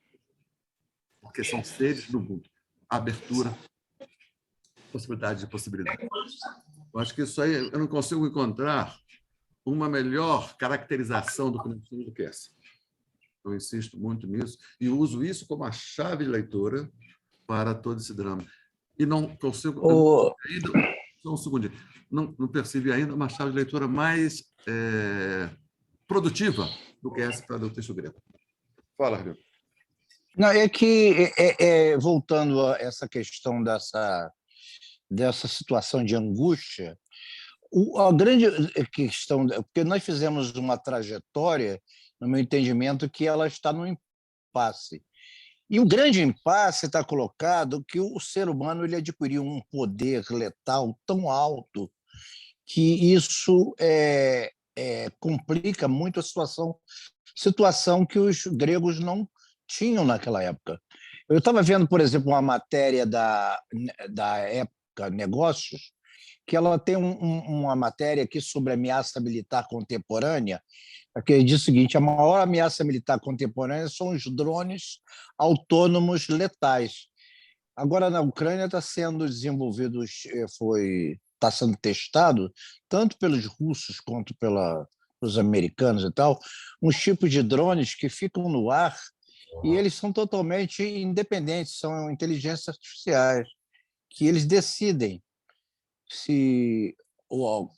Speaker 1: Porque são seres do mundo. Abertura, possibilidade de possibilidade. Eu acho que isso aí eu não consigo encontrar uma melhor caracterização do Prometeu do que essa. Eu insisto muito nisso e uso isso como a chave de leitura para todo esse drama. E não consigo ainda, só um segundinho, não percebi ainda uma chave de leitura mais produtiva do que essa para o texto grego. Fala, Rio.
Speaker 2: Não, é que, voltando a essa questão dessa situação de angústia, a grande questão, porque nós fizemos uma trajetória, no meu entendimento, que ela está no impasse. E o grande impasse está colocado que o ser humano ele adquiriu um poder letal tão alto que isso complica muito a situação que os gregos não tinham naquela época. Eu estava vendo, por exemplo, uma matéria da época Negócios, que ela tem uma matéria aqui sobre ameaça militar contemporânea, que diz o seguinte: a maior ameaça militar contemporânea são os drones autônomos letais. Agora, na Ucrânia está sendo desenvolvido, está sendo testado, tanto pelos russos quanto pelos americanos e tal, uns tipos de drones que ficam no ar e eles são totalmente independentes, são inteligências artificiais, que eles decidem se o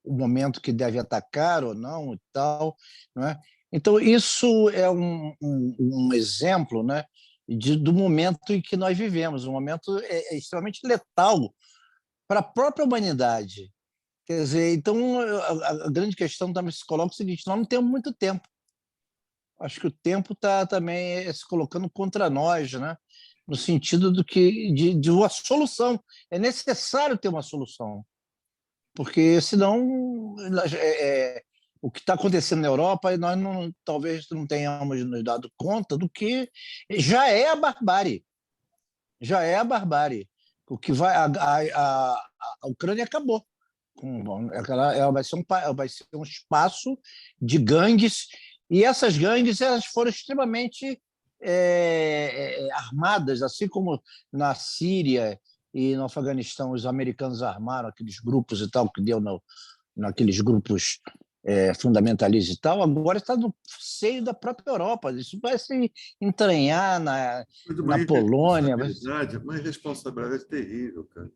Speaker 2: momento que deve atacar ou não e tal, não é? Então isso é um exemplo, né, do momento em que nós vivemos, um momento extremamente letal para a própria humanidade. Quer dizer, então a grande questão também se coloca o seguinte: nós não temos muito tempo. Acho que o tempo está também se colocando contra nós, né? No sentido de uma solução. É necessário ter uma solução, porque senão o que está acontecendo na Europa, nós talvez não tenhamos nos dado conta do que já é a barbárie. Já é a barbárie. O que a Ucrânia acabou. Ela vai ser um espaço de gangues, e essas gangues elas foram extremamente armadas, assim como na Síria e no Afeganistão os americanos armaram aqueles grupos e tal, que deu naqueles grupos fundamentalistas e tal, agora está no seio da própria Europa. Isso vai se entranhar na Polônia.
Speaker 1: Uma irresponsabilidade terrível, cara.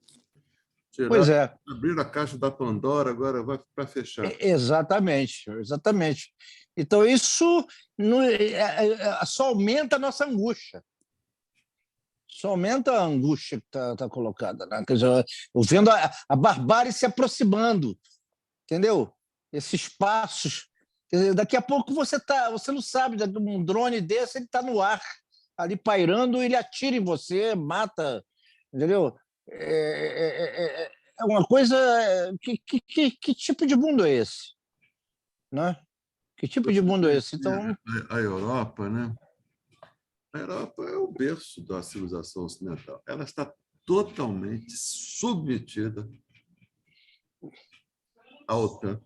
Speaker 2: Pois é.
Speaker 1: Abrir a caixa da Pandora, agora vai para fechar.
Speaker 2: Exatamente. Então, isso só aumenta a nossa angústia. Só aumenta a angústia que está colocada. Né? Quer dizer, eu vendo a barbárie se aproximando, entendeu? Esses passos. Quer dizer, daqui a pouco você não sabe, um drone desse ele está no ar, ali pairando, ele atira em você, mata, entendeu? É uma coisa... Que tipo de mundo é esse? Né? Que tipo de mundo é esse? Então...
Speaker 1: A Europa, né? A Europa é o berço da civilização ocidental. Ela está totalmente submetida A OTAN.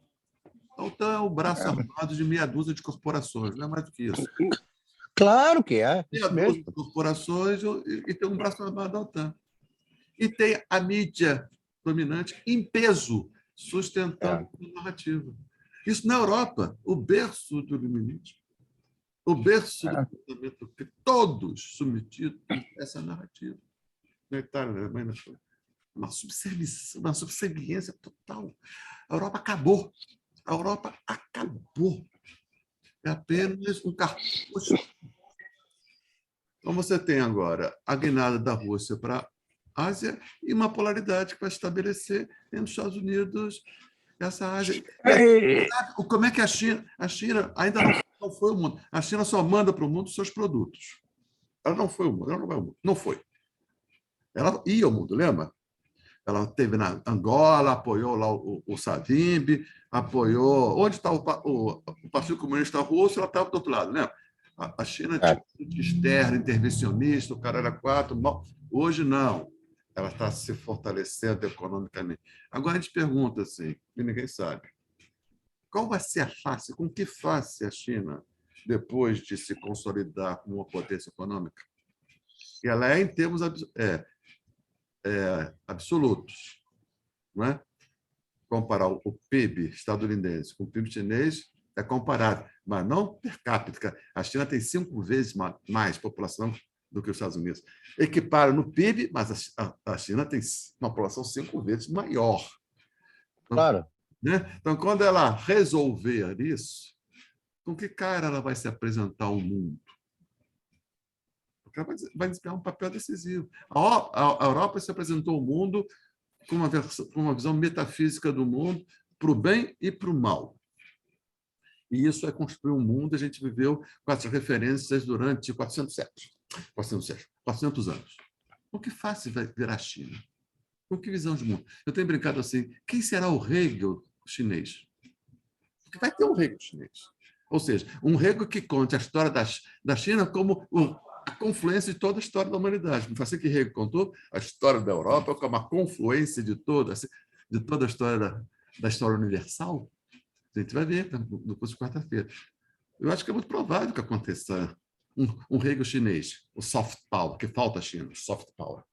Speaker 1: A OTAN é o braço armado de meia dúzia de corporações, não é mais do que isso.
Speaker 2: Claro que é,
Speaker 1: Meia
Speaker 2: isso
Speaker 1: dúzia
Speaker 2: mesmo.
Speaker 1: de corporações e tem um braço armado da OTAN. E tem a mídia dominante em peso, sustentando a narrativa. Isso na Europa, o berço do iluminismo, o berço do pensamento, que todos submetidos a essa narrativa. Na Itália, na Alemanha, na França. Uma subserviência total. A Europa acabou. A Europa acabou. É apenas um cartucho. Então, você tem agora a guinada da Rússia para a Ásia e uma polaridade que vai estabelecer entre os Estados Unidos e essa Ásia. Como é que a China ainda não foi o mundo? A China só manda para o mundo os seus produtos. Ela não foi o mundo, ela não vai ao mundo. Não foi. Ela ia ao mundo, lembra? Ela esteve na Angola, apoiou lá o Savimbi, apoiou... Onde está o Partido Comunista Russo? Ela estava do outro lado, lembra? A China tinha um externo, intervencionista, o cara era quatro... Hoje, não. Ela está se fortalecendo economicamente. Agora, a gente pergunta assim, e ninguém sabe, qual vai ser a face, com que face a China, depois de se consolidar como uma potência econômica? E ela é em termos absolutos. Não é? Comparar o PIB estadunidense com o PIB chinês é comparável, mas não per capita. A China tem 5 vezes mais população do que os Estados Unidos. Equipara no PIB, mas a China tem uma população 5 vezes maior. Então,
Speaker 2: Claro.
Speaker 1: né? Então, quando ela resolver isso, com que cara ela vai se apresentar ao mundo? Porque ela vai desempenhar um papel decisivo. A Europa se apresentou ao mundo com uma visão metafísica do mundo, para o bem e para o mal. E isso é construir um mundo. A gente viveu com essas referências durante 400 anos. O que fácil vai virar a China? Com que visão de mundo? Eu tenho brincado assim, quem será o Hegel chinês? Porque vai ter um Hegel chinês. Ou seja, um Hegel que conte a história da China como a confluência de toda a história da humanidade. Não foi assim que Hegel contou a história da Europa como a confluência de toda a história da história universal? A gente vai ver no curso de quarta-feira. Eu acho que é muito provável que aconteça um Hegel chinês, o soft power, que falta a China, o soft power.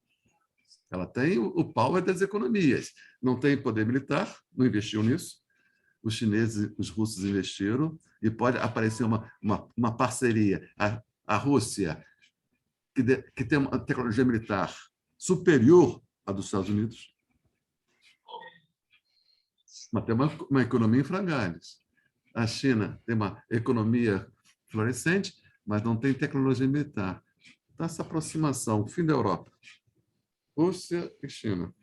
Speaker 1: Ela tem o power das economias, não tem poder militar, não investiu nisso. Os chineses, os russos investiram e pode aparecer uma parceria. A Rússia, que tem uma tecnologia militar superior à dos Estados Unidos, mas tem uma economia em frangalhos. A China tem uma economia florescente, mas não tem tecnologia militar. Então, essa aproximação, o fim da Europa, Rússia e China.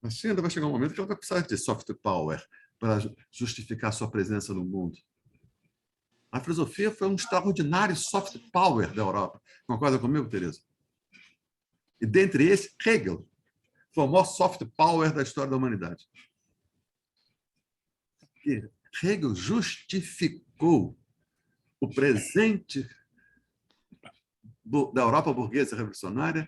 Speaker 1: A China vai chegar um momento que ela vai precisar de soft power para justificar sua presença no mundo. A filosofia foi um extraordinário soft power da Europa. Concorda comigo, Tereza? E, dentre esses, Hegel foi o maior soft power da história da humanidade. E Hegel justificou o presente da Europa burguesa revolucionária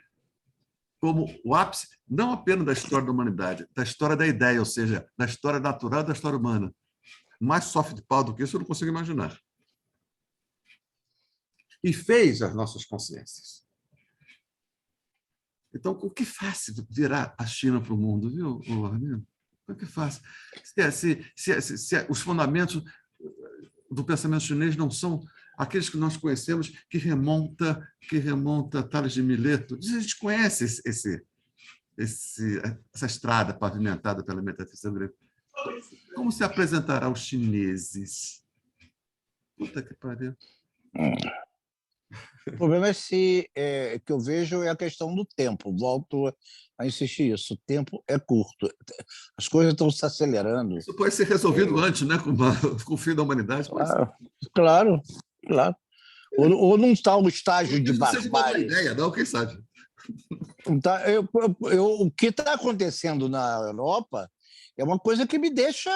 Speaker 1: como o ápice, não apenas da história da humanidade, da história da ideia, ou seja, da história natural e da história humana. Mais soft power do que isso eu não consigo imaginar. E fez as nossas consciências. Então, o que faz virar a China para o mundo, viu, Arlindo? O que faz? Se os fundamentos do pensamento chinês não são aqueles que nós conhecemos, que remonta a Tales de Mileto. A gente conhece essa estrada pavimentada pela metafísica grega. Como se apresentará aos chineses? Puta que pariu.
Speaker 2: O problema que eu vejo é a questão do tempo. Volto a insistir isso. O tempo é curto. As coisas estão se acelerando.
Speaker 1: Isso pode ser resolvido antes, né? Com o fim da humanidade.
Speaker 2: Claro. Ou não está o estágio de barbárie.
Speaker 1: Isso é uma ideia, não? Quem sabe?
Speaker 2: O que está acontecendo na Europa é uma coisa que me deixa,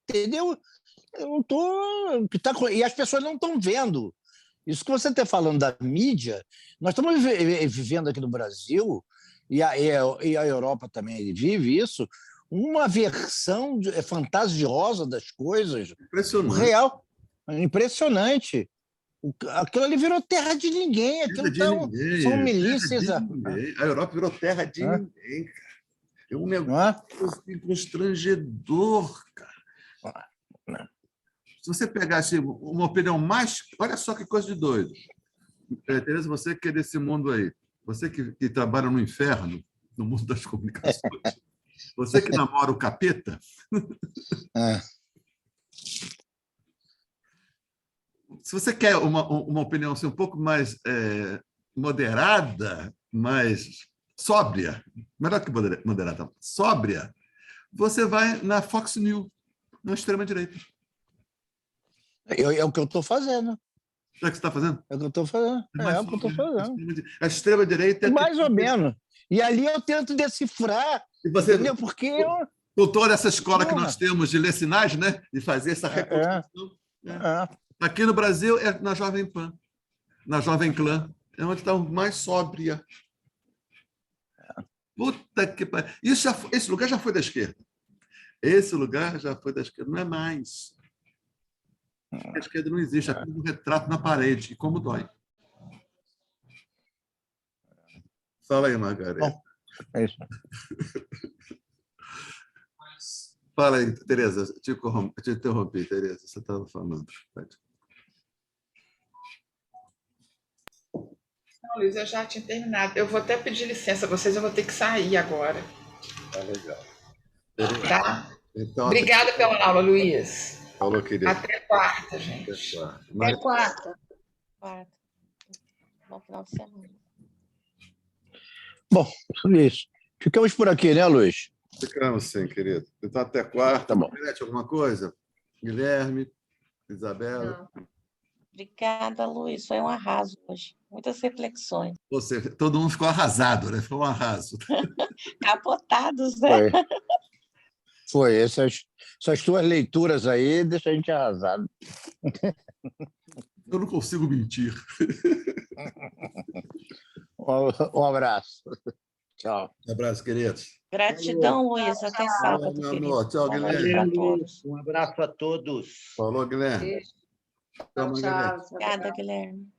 Speaker 2: entendeu? E as pessoas não estão vendo. Isso que você está falando da mídia, nós estamos vivendo aqui no Brasil e a Europa também vive isso, uma versão fantasiosa das coisas. O
Speaker 1: Impressionante.
Speaker 2: real, impressionante. Aquilo ali virou terra de ninguém.
Speaker 1: Terra de
Speaker 2: São
Speaker 1: ninguém.
Speaker 2: milícias.
Speaker 1: Terra de ninguém. A Europa virou terra de ninguém, cara. É um
Speaker 2: Não é?
Speaker 1: negócio assim, constrangedor, cara. Se você pegasse uma opinião mais... Olha só que coisa de doido. Tereza, você que é desse mundo aí, você que trabalha no inferno, no mundo das comunicações, você que namora o capeta, se você quer uma opinião assim, um pouco mais moderada, mais sóbria, melhor que moderada, sóbria, você vai na Fox News, na extrema-direita.
Speaker 2: É o que eu estou fazendo.
Speaker 1: É o que você está fazendo?
Speaker 2: É o que eu estou fazendo. É o que eu estou fazendo.
Speaker 1: A extrema-direita...
Speaker 2: Mais ou menos. E ali eu tento decifrar,
Speaker 1: E você,
Speaker 2: entendeu? Porque eu...
Speaker 1: com toda essa escola que nós temos de ler sinais, né? E fazer essa reconstrução. Aqui no Brasil é na Jovem Pan, na Jovem Clã, é onde está mais sóbria. Puta que pariu. Esse lugar já foi da esquerda. Esse lugar já foi da esquerda, não é mais. A esquerda não existe, é tudo um retrato na parede. E como dói. Fala aí, Margarida.
Speaker 2: Bom, é isso.
Speaker 1: Fala aí, Tereza. Te interrompi, Tereza. Você estava falando.
Speaker 3: Não, Luiz, eu já tinha terminado. Eu vou até pedir licença a vocês, eu vou ter que sair agora.
Speaker 1: Tá legal.
Speaker 3: Tá?
Speaker 1: Então,
Speaker 3: Obrigada pela aula, Luiz.
Speaker 1: falou, querido.
Speaker 3: Até quarta, gente.
Speaker 4: Até quarta.
Speaker 5: Bom final de semana.
Speaker 2: Bom, isso. Ficamos por aqui, né, Luiz?
Speaker 1: Ficamos sim, querido. Então, até quarta.
Speaker 2: Tá bom.
Speaker 1: Margarete, alguma coisa? Guilherme, Isabela?
Speaker 4: Não.
Speaker 5: Obrigada, Luiz. Foi um arraso hoje. Muitas reflexões.
Speaker 1: Todo mundo ficou arrasado, né? Foi um arraso.
Speaker 5: Capotados, né?
Speaker 2: Foi. Essas tuas leituras aí deixam a gente arrasado.
Speaker 1: Eu não consigo mentir.
Speaker 2: Um abraço. Tchau.
Speaker 1: Um abraço, queridos.
Speaker 5: Gratidão, Luiz. Até sábado,
Speaker 1: Meu
Speaker 5: querido.
Speaker 1: amor. Tchau,
Speaker 5: Boa noite
Speaker 1: Guilherme.
Speaker 5: pra todos.
Speaker 6: Um abraço a todos.
Speaker 1: Falou, Guilherme.
Speaker 4: Beijo.
Speaker 1: Tchau,
Speaker 4: Tchau,
Speaker 1: Margarete.
Speaker 4: tchau.
Speaker 5: Obrigada, Guilherme.